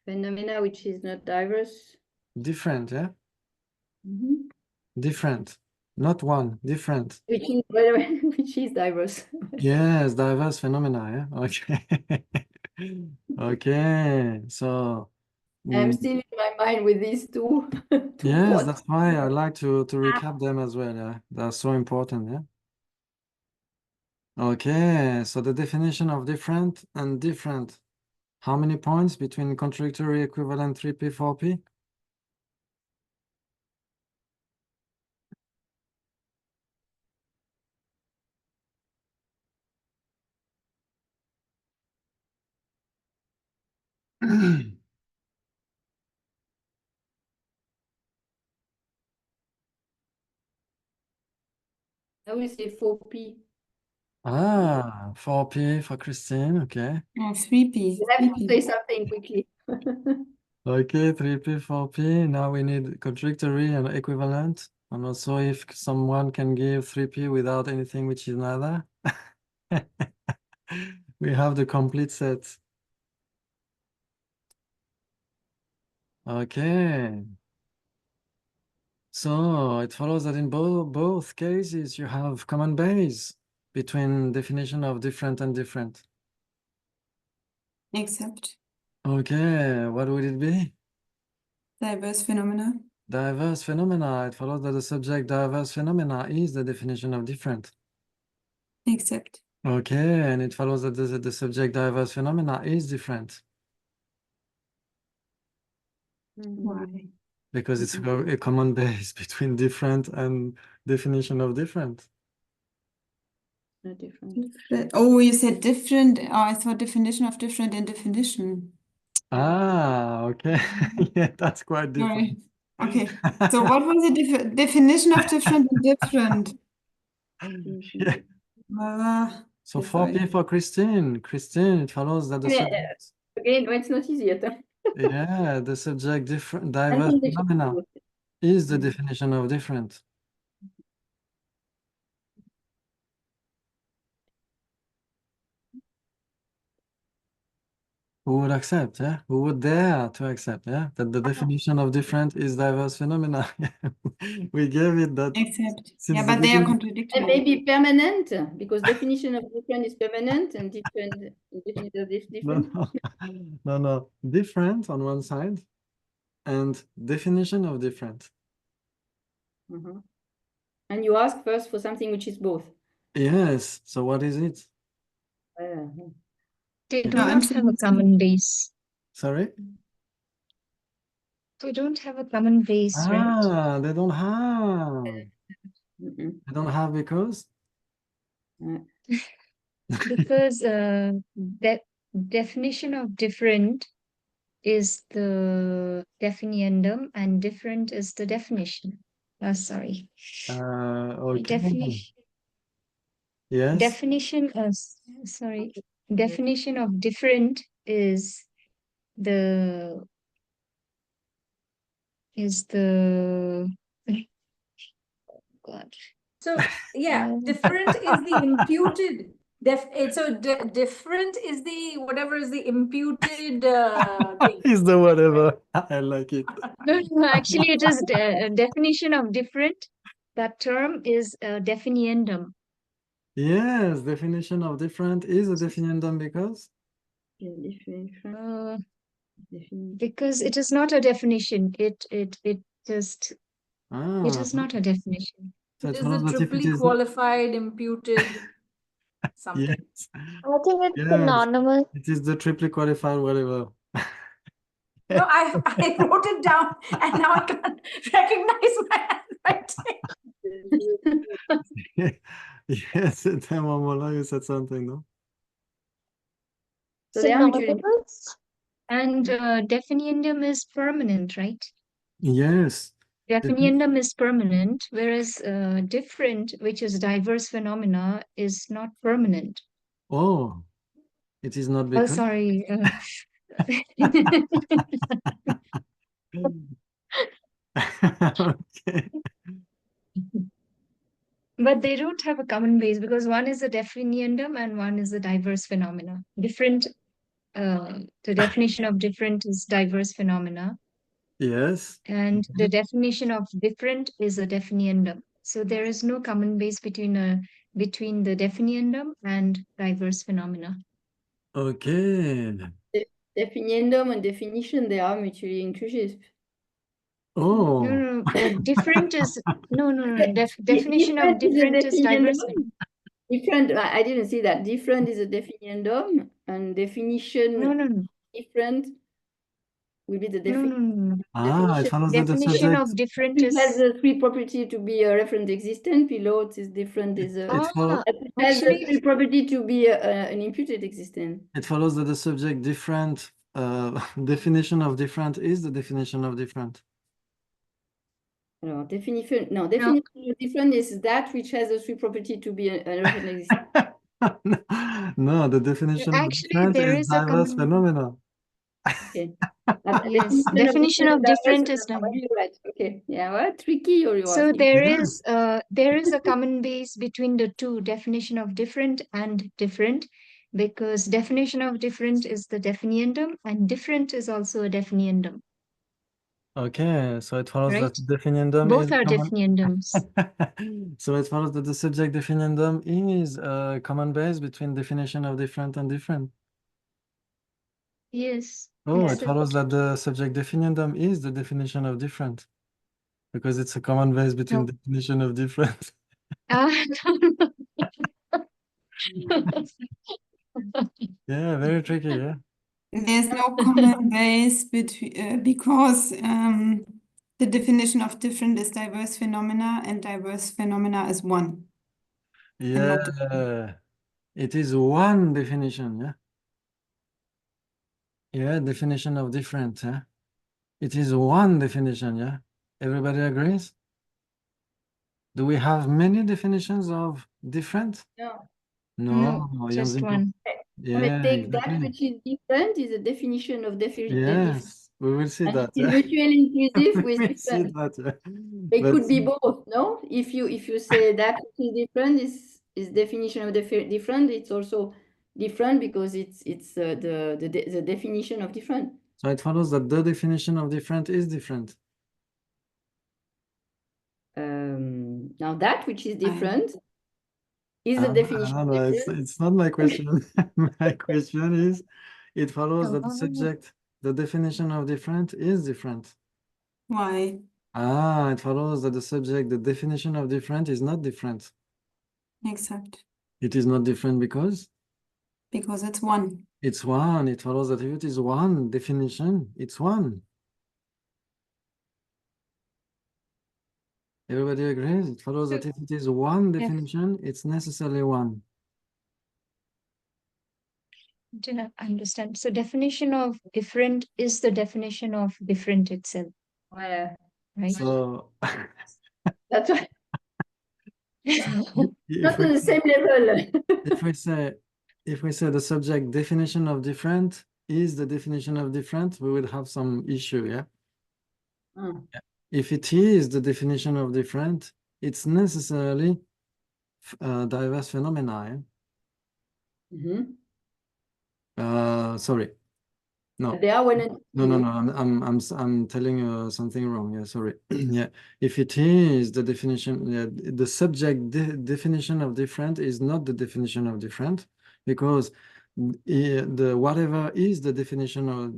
Phenomena which is not diverse. Different, yeah? Mhm. Different. Not one, different. Which is, by the way, which is diverse. Yes, diverse phenomena, yeah? Okay. Okay, so I'm still in my mind with these two. yes, pots. that's why I like to recap them as well, yeah? They're so important, yeah? Okay, so the definition of different and different. How many points between contradictory equivalent 3p, 4p? I will say 4p. Ah, 4p for Christine, okay. Oh, 3p. You have to 3p. say something quickly. Okay, 3p, 4p. Now we need contradictory and equivalent. And also if someone can give 3p without anything which is neither. We have the complete set. Okay. So it follows that in both cases you have common base between definition of different and different. Except Okay, what would it be? diverse phenomena. Diverse phenomena. It follows that the subject diverse phenomena is the definition of different. Except. Okay, and it follows that the subject diverse phenomena is different Why? because it's a common base between different and definition of different. Not different. Oh, you said different. Oh, I thought definition of different and definition. Ah, okay. Yeah, that's quite Sorry. different. Okay. So what was the definition of different and different? Yeah. So Yeah, sorry. 4p for Christine. Christine, it follows that the Yeah, subject, again, no, it's not easy yet. yeah, the subject different diverse Something they should phenomena do. is the definition of different. Who would accept, yeah? Who would dare to accept, yeah? That the definition of different is diverse phenomena. We gave it that Except, since yeah, the but they are beginning. And contradictory. maybe permanent, because definition of different is permanent and different definition of No, different. no, no, no. Different on one side and definition of different. Mhm. And you ask first for something which is both. Yes. So what is it? They do No, I'm not have a saying common base. Sorry? They don't have a common base, right? Ah, they don't have. Mhm. They don't have because? Because that definition of different is the definiendum and different is the definition. Sorry. Okay. Definition Yes. definition sorry. Definition of different is the God. So yeah, different is the imputed. Different is the whatever is the imputed thing. Is the whatever. I like it. No, actually it is a definition of different. That term is definiendum. Yes, definition of different is a definiendum because? Uh, because it is not a definition. It just it Ah, is not a definition. so It it is the follows that if it triply is qualified, imputed something. yes, I think it's yes, synonymous. it is the triply qualified whatever. No, I wrote it down and now I can't recognize my handwriting. Yes, Mola, you said something, no? So they are mutually Synonymous. And definiendum is permanent, right? Yes. Definiendum is permanent, whereas different, which is diverse phenomena, is not permanent. Oh, it is not Oh, because. sorry. Okay. But they don't have a common base because one is a definiendum and one is a diverse phenomena. Different, the definition of different is diverse phenomena, Yes. and the definition of different is a definiendum. So there is no common base between the definiendum and diverse phenomena. Okay. definiendum and definition, they are mutually inclusive. Oh. No, different is no. Definition of different is diverse. Different, I didn't see that. Different is a definiendum, and definition No. different will be the definition. Ah, it follows that the Definition subject. of different It is has the three property to be a referent existent. Below it is different is a. It follows. It has the three property to be an imputed existent. It follows that the subject different definition of different is the definition of different. No, definition of different is that which has the three property to be a referent existent. No, the definition of actually different there is is a diverse common. phenomena. Okay. Yes, definition of different is diverse. Right. Okay. Yeah. Well, tricky you so asking. there is a common base between the two, definition of different and different, because definition of different is the definiendum and different is also a definiendum. Okay, so it follows Right? that the definiendum Both is are common. definiendums. So it follows that the subject definiendum is a common base between definition of different and different. Yes. Oh, it except- follows that the subject definiendum is the definition of different because it's a common base between No. definition of different. Yeah, very tricky, yeah. There's no common base between because the definition of different is diverse phenomena and diverse phenomena is one. And not Yeah, it is one definition, yeah. Yeah, definition of different, yeah. It is one definition, yeah. Everybody agrees? Do we have many definitions of different? No. No, just Yanzin- one. Yeah, Take that exactly. which is different is a definition of definition. Yes, we will see that. It's mutually inclusive with We see different. that, yeah. It But could be both, no? If you say that which is different is definition of different, it's also different because it's the definition of different. So it follows that the definition of different is different. Now that which is different is the I definition don't of know, different. it's not my question. My question is, it follows that the Oh. subject, the definition of different is different. Why? It follows that the subject, the definition of different is not different. Except It is not different because because it's one. it's one. It follows that if it is one definition, it's one. Everybody agrees? It follows that if it is one definition, it's necessarily one. Didn't understand. So definition of different is the definition of different itself, Voilà. right? So That's why if not on we the same level. if we say the subject definition of different is the definition of different, we would have some issue, yeah? Mm. If it is the definition of different, it's necessarily diverse phenomena. Mhm. Sorry, no. They are when it, No. I'm telling you something wrong. Yeah, sorry. Yeah, if it is the definition, yeah, the subject definition of different is not the definition of different, because the whatever is the definition of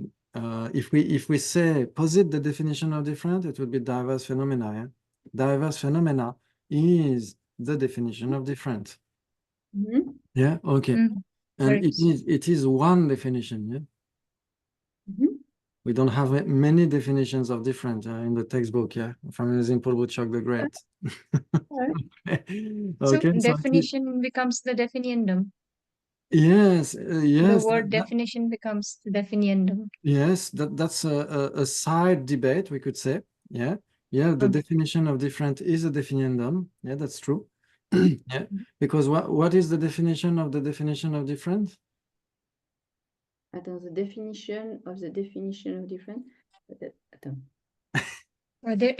if we say posit the definition of different, it would be diverse phenomena. Yeah? Diverse phenomena is the definition of different. Mhm. Yeah, okay. Mm, And correct. it is one definition. Yeah. Mhm. We don't have many definitions of different in the textbook, yeah, from using Paul Woodchuck the Great. So Okay, so definition becomes the definiendum. yes, The yes, word definition becomes the definiendum. yes, that's a side debate, we could say, yeah, the Okay. definition of different is a definiendum, yeah, that's true, yeah, because what is the definition of different? Attends, the definition of different. Attends.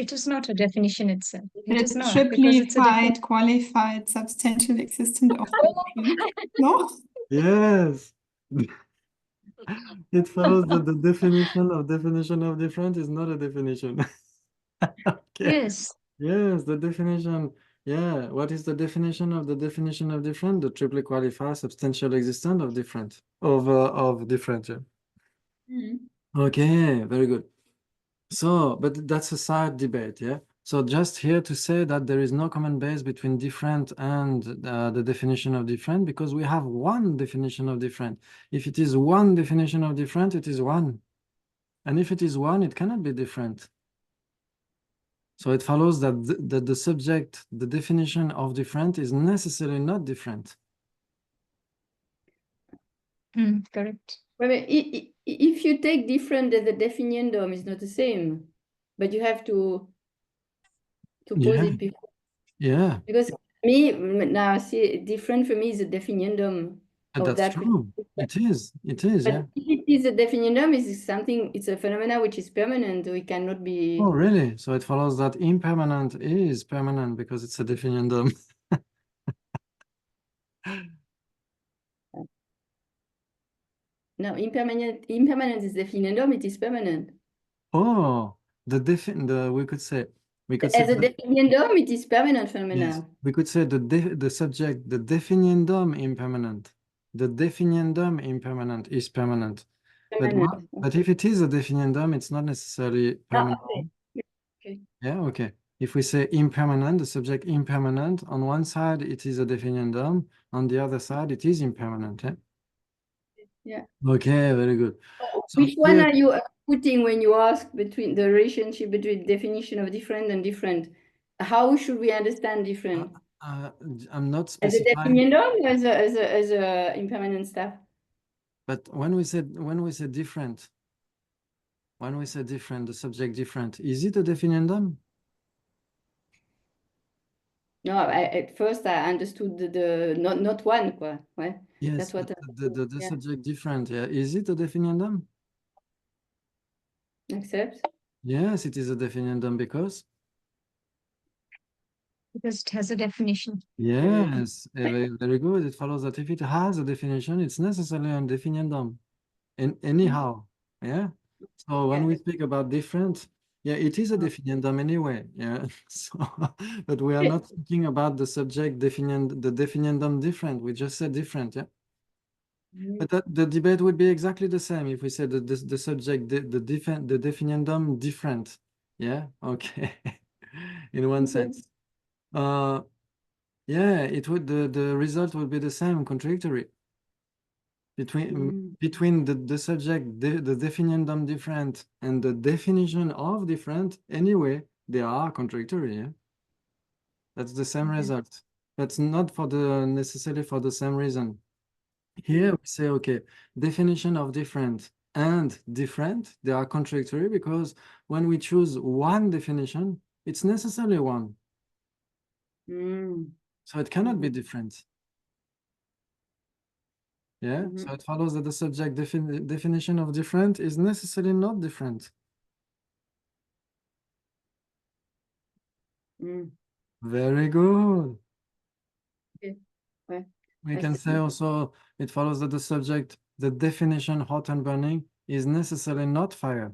It is not a definition itself. It The is not, because it's a triplified, qualified, substantial existent of no? Yes. It follows that the definition of different is not a definition. Okay. Yes. Yes, the definition. Yeah. What is the definition of different? The triply qualified substantial existence of different. Of different. Yeah. Mhm. Okay, very good. So, but that's a side debate, yeah? So just here to say that there is no common base between different and the definition of different, because we have one definition of different. If it is one definition of different, it is one. And if it is one, it cannot be different. So it follows that the subject, the definition of different is necessarily not different. Correct. But if you take different as the definiendum is not the same, but you have to pose Yeah. it before. Yeah. Because me now see different for me is a definiendum of That's that. true. It is, But yeah. if it is a definiendum, is something, it's a phenomena which is permanent, so it cannot be. Oh, really? So it follows that impermanent is permanent because it's a definiendum. No, impermanent is definiendum, it is permanent. Oh, we could say As a definiendum, it is permanent phenomena. yes, we could say the subject, the definiendum impermanent. The definiendum impermanent is permanent. Permanent. But if it is a definiendum, it's not necessarily permanent. Okay. Yeah, okay. If we say impermanent, the subject impermanent, on one side it is a definiendum, on the other side it is impermanent. Yeah. Yeah. Okay, very good. So Which one here, are you putting when you ask between the relationship between definition of different and different? How should we understand different? I'm not As a specifying, definiendum or as a impermanent stuff? but when we say different, the subject different, is it a definiendum? No, at first I understood the not one, quoi. Ouais. Yes, That's what the yeah. subject different, yeah. Is it a definiendum? Accept. Yes, it is a definiendum because Because it has a definition. Yes, very, very good. It follows that if it has a definition, it's necessarily a definiendum. Anyhow, yeah. So when we speak about different, yeah, it is a definiendum anyway, yeah. So, but we are not thinking about the subject the definiendum different. We just said different, yeah. But the debate would be exactly the same if we said the subject the definiendum different, yeah. Okay, in one sense. Yeah, it would the result would be the same, contradictory. Between the subject, the definiendum different and the definition of different, anyway, they are contradictory, yeah? That's the same result. That's not for the necessarily for the same reason. Here we say, okay, definition of different and different, they are contradictory because when we choose one definition, it's necessarily one. So it cannot be different. Yeah, so it follows that the subject definition of different is necessarily not different. Very good. Okay. Ouais. We can say also it follows that the subject, the definition hot and burning is necessarily not fire.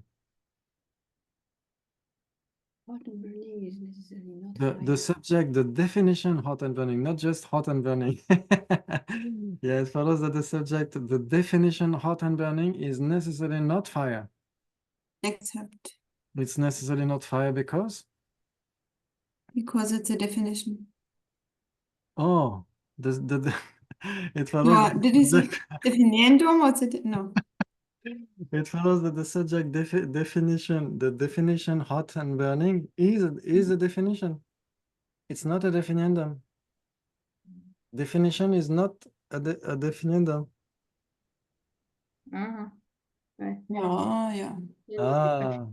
Hot and burning is necessarily not The fire. subject, the definition hot and burning, not just hot and burning. Yeah, it follows that the subject, the definition hot and burning is necessarily not fire. Except It's necessarily not fire because it's a definition. oh, the it follows No, that did the you say subject, definiendum or no? it follows that the subject definition, the definition hot and burning is a definition. It's not a definiendum. Definition is not a definiendum. Ouais. Yeah. Ah,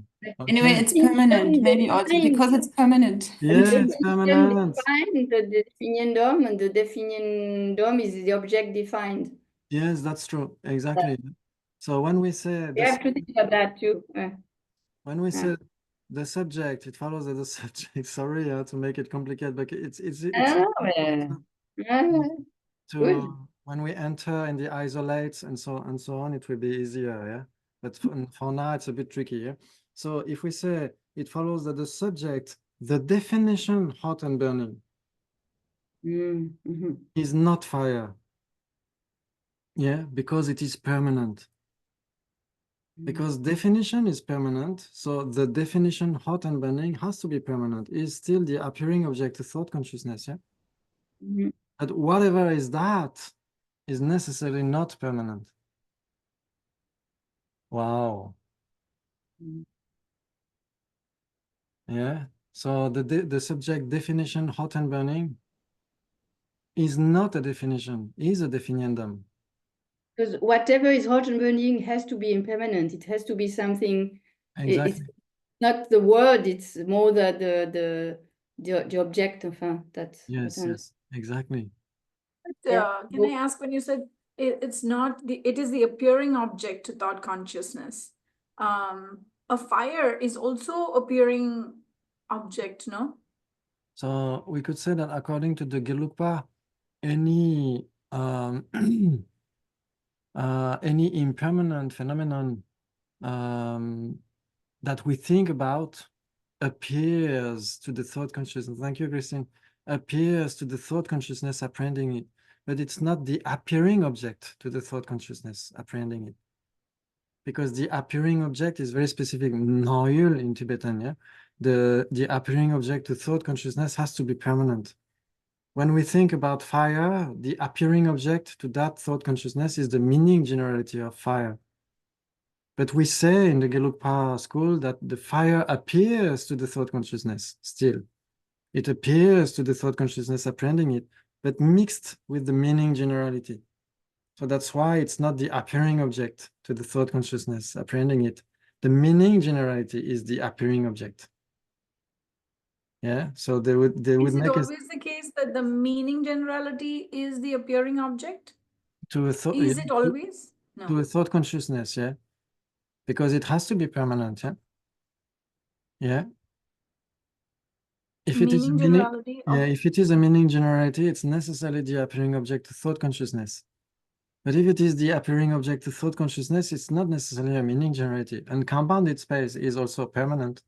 Anyway, okay. it's permanent, maybe also Define. because it's permanent. Yeah, The it's definition permanent. defined the definiendum, and the definiendum is the object defined. Yes, that's true. Exactly. So when we say You have to think about that too. when we say the subject, it follows that the subject. Sorry, to make it complicated, but it's Good. when we enter in the isolates and so on, it will be easier, yeah. But for now, it's a bit tricky, yeah. So if we say it follows that the subject, the definition hot and burning is not fire, yeah, because it is permanent. Because definition is permanent, so the definition hot and burning has to be permanent. Is still the appearing object to thought consciousness, yeah. But whatever is that is necessarily not permanent. Wow. Yeah. So the subject definition hot and burning is not a definition, is a definiendum. Because whatever is hot and burning has to be impermanent. It has to be something. Exactly. It's not the word. It's more the object. Enfin, that's Yes, exactly. Can I ask, when you said it's not it is the appearing object to thought consciousness. A fire is also appearing object, no? So we could say that according to the Gelugpa, any any impermanent phenomenon that we think about appears to the thought consciousness. Thank you, Christine. Appears to the thought consciousness apprehending it, but it's not the appearing object to the thought consciousness apprehending it. Because the appearing object is very specific, noyul in Tibetan, yeah? The appearing object to thought consciousness has to be permanent. When we think about fire, the appearing object to that thought consciousness is the meaning generality of fire. But we say in the Gelugpa school that the fire appears to the thought consciousness still. It appears to the thought consciousness apprehending it, but mixed with the meaning generality. So that's why it's not the appearing object to the thought consciousness apprehending it. The meaning generality is the appearing object. Yeah, so they would Is it make always the case that the meaning generality is the appearing object? to a thought. Is it always? To No. a thought consciousness, yeah, because it has to be permanent, yeah. Yeah. If it is a meaning meaning, generality yeah, of if it is a meaning generality, it's necessarily the appearing object to thought consciousness. But if it is the appearing object to thought consciousness, it's not necessarily a meaning generality. And compounded space is also permanent.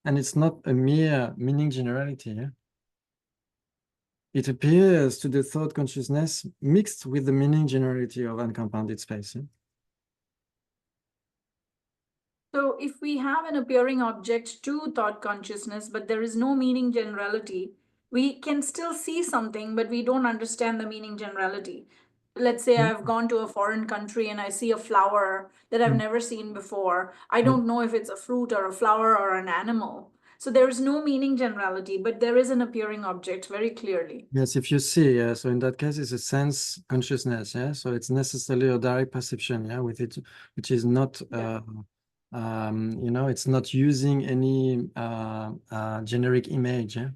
And it's not a mere meaning generality. Yeah? It appears to the thought consciousness mixed with the meaning generality of uncompounded space. Yeah? So if we have an appearing object to thought consciousness, but there is no meaning generality, we can still see something, but we don't understand the meaning generality. Let's say I've gone to a foreign country and I see a flower that I've never seen before. I don't know if it's a fruit or a flower or an animal. So there is no meaning generality, but there is an appearing object very clearly. Yes, if you see, yeah, so in that case, it's a sense consciousness, yeah. So it's necessarily a direct perception, yeah, with it, which is not, you know, it's not using any generic image, yeah.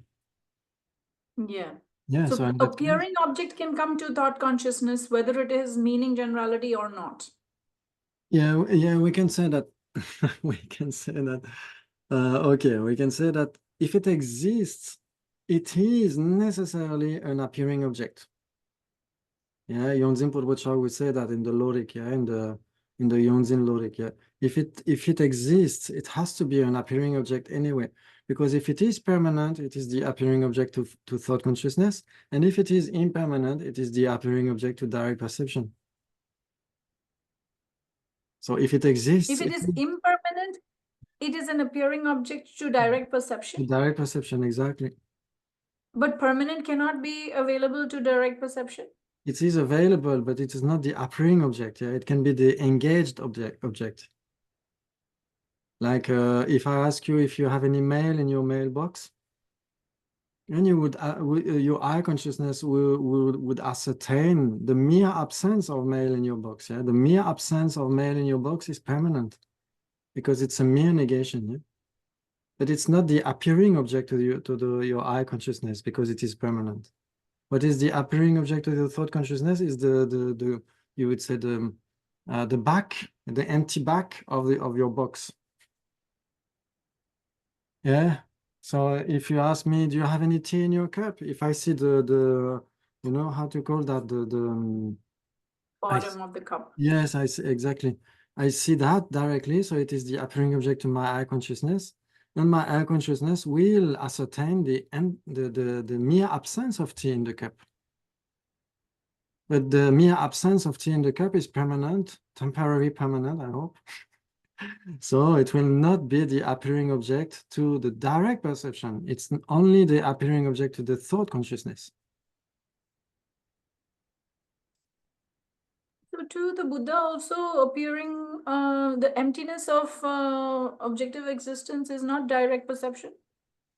Yeah. Yeah. So So in that case, appearing object can come to thought consciousness, whether it is meaning generality or not. yeah, yeah, we can say that. We can say that. Okay, we can say that if it exists, it is necessarily an appearing object. Yeah, Yonzin Purbocha would say that in the logic, yeah, in the Yonzin logic, yeah. If it exists, it has to be an appearing object anyway, because if it is permanent, it is the appearing object to thought consciousness, and if it is impermanent, it is the appearing object to direct perception. So if it exists, If it is impermanent, it is an appearing object to direct perception. to direct perception, exactly. But permanent cannot be available to direct perception. It is available, but it is not the appearing object. Yeah, it can be the engaged object. Like if I ask you if you have any mail in your mailbox, and you would your eye consciousness would ascertain the mere absence of mail in your box. Yeah, the mere absence of mail in your box is permanent because it's a mere negation. Yeah? But it's not the appearing object to your eye consciousness because it is permanent. What is the appearing object of the thought consciousness is the you would say the back, the empty back of your box. Yeah. So if you ask me, do you have any tea in your cup? If I see the you know how to call that Bottom of the cup. yes, I see exactly. I see that directly, so it is the appearing object to my eye consciousness. And my eye consciousness will ascertain the mere absence of tea in the cup. But the mere absence of tea in the cup is permanent, temporary permanent, I hope. So it will not be the appearing object to the direct perception. It's only the appearing object to the thought consciousness. So to the Buddha also appearing, the emptiness of objective existence is not direct perception?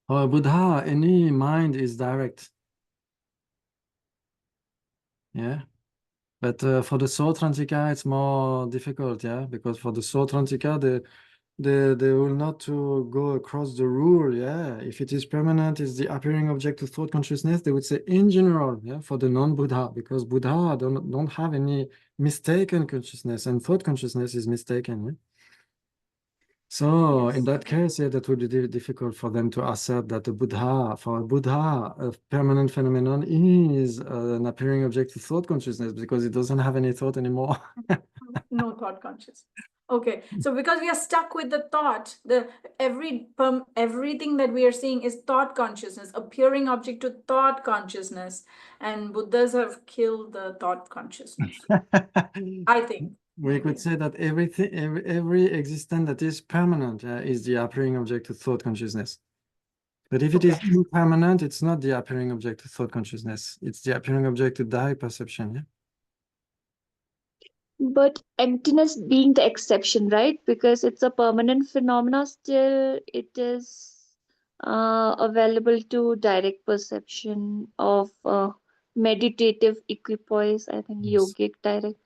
For Buddha, any mind is direct. Yeah. But for the Sautrantika, it's more difficult, yeah, because for the Sautrantika, they will not to go across the rule, yeah. If it is permanent, it's the appearing object of thought consciousness. They would say in general, yeah, for the non-Buddha, because Buddha don't have any mistaken consciousness, and thought consciousness is mistaken. Yeah? So in that case, yeah, that would be difficult for them to assert that the Buddha, for a Buddha, a permanent phenomenon is an appearing object to thought consciousness because it doesn't have any thought anymore. No thought consciousness. Okay, so because we are stuck with the thought, everything that we are seeing is thought consciousness, appearing object to thought consciousness, and Buddhas have killed the thought consciousness. I think. We could say that every existence that is permanent is the appearing object to thought consciousness. But if it is impermanent, it's not the appearing object to thought consciousness. It's the appearing object to direct perception. Yeah? But emptiness being the exception, right? Because it's a permanent phenomena, still it is available to direct perception of meditative equipoise, I think yogic direct.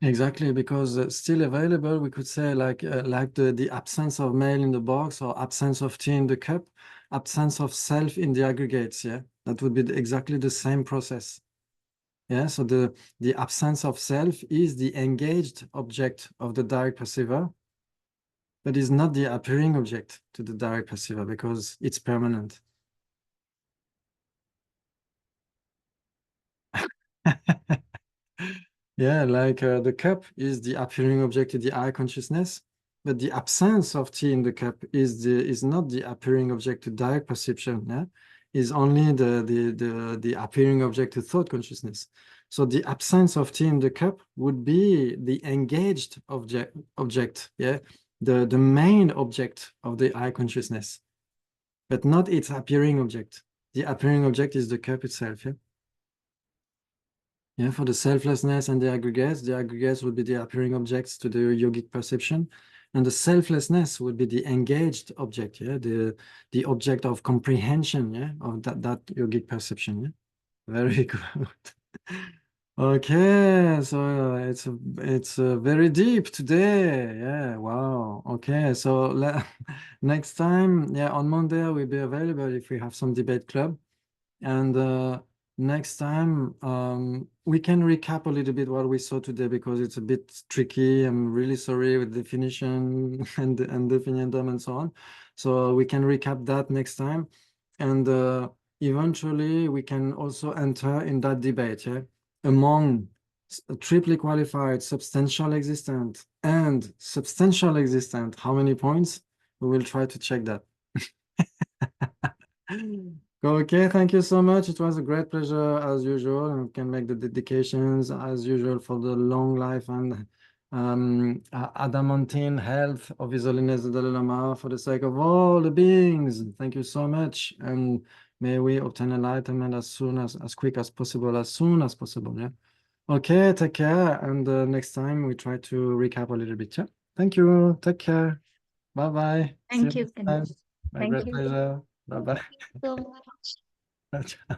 Exactly, because still available, we could say like the absence of mail in the box or absence of tea in the cup, absence of self in the aggregates. Yeah, that would be exactly the same process. Yeah, so the absence of self is the engaged object of the direct perceiver, but is not the appearing object to the direct perceiver because it's permanent. Yeah, like the cup is the appearing object to the eye consciousness, but the absence of tea in the cup is not the appearing object to direct perception. Yeah, is only the appearing object to thought consciousness. So the absence of tea in the cup would be the engaged object. Yeah, the main object of the eye consciousness, but not its appearing object. The appearing object is the cup itself. Yeah. Yeah, for the selflessness and the aggregates would be the appearing objects to the yogic perception, and the selflessness would be the engaged object, yeah, the object of comprehension, yeah, of that yogic perception. Yeah, very good. Okay, so it's very deep today. Yeah, wow. Okay, so next time, yeah, on Monday we'll be available if we have some debate club. And next time, we can recap a little bit what we saw today because it's a bit tricky. I'm really sorry with definition and definiendum and so on. So we can recap that next time. And eventually we can also enter in that debate, yeah? Among triply qualified, substantial existent, and substantial existent, how many points? We will try to check that. Okay, thank you so much. It was a great pleasure as usual, and we can make the dedications as usual for the long life and adamantine health of His Holiness the Dalai Lama for the sake of all the beings. Thank you so much, and may we obtain enlightenment as quick as possible, as soon as possible. Yeah. Okay, take care, and next time we try to recap a little bit. Yeah. Thank you. Take care. Bye bye. Thank See you you. next time. My Thank great you. pleasure. Bye bye. So much. Ciao.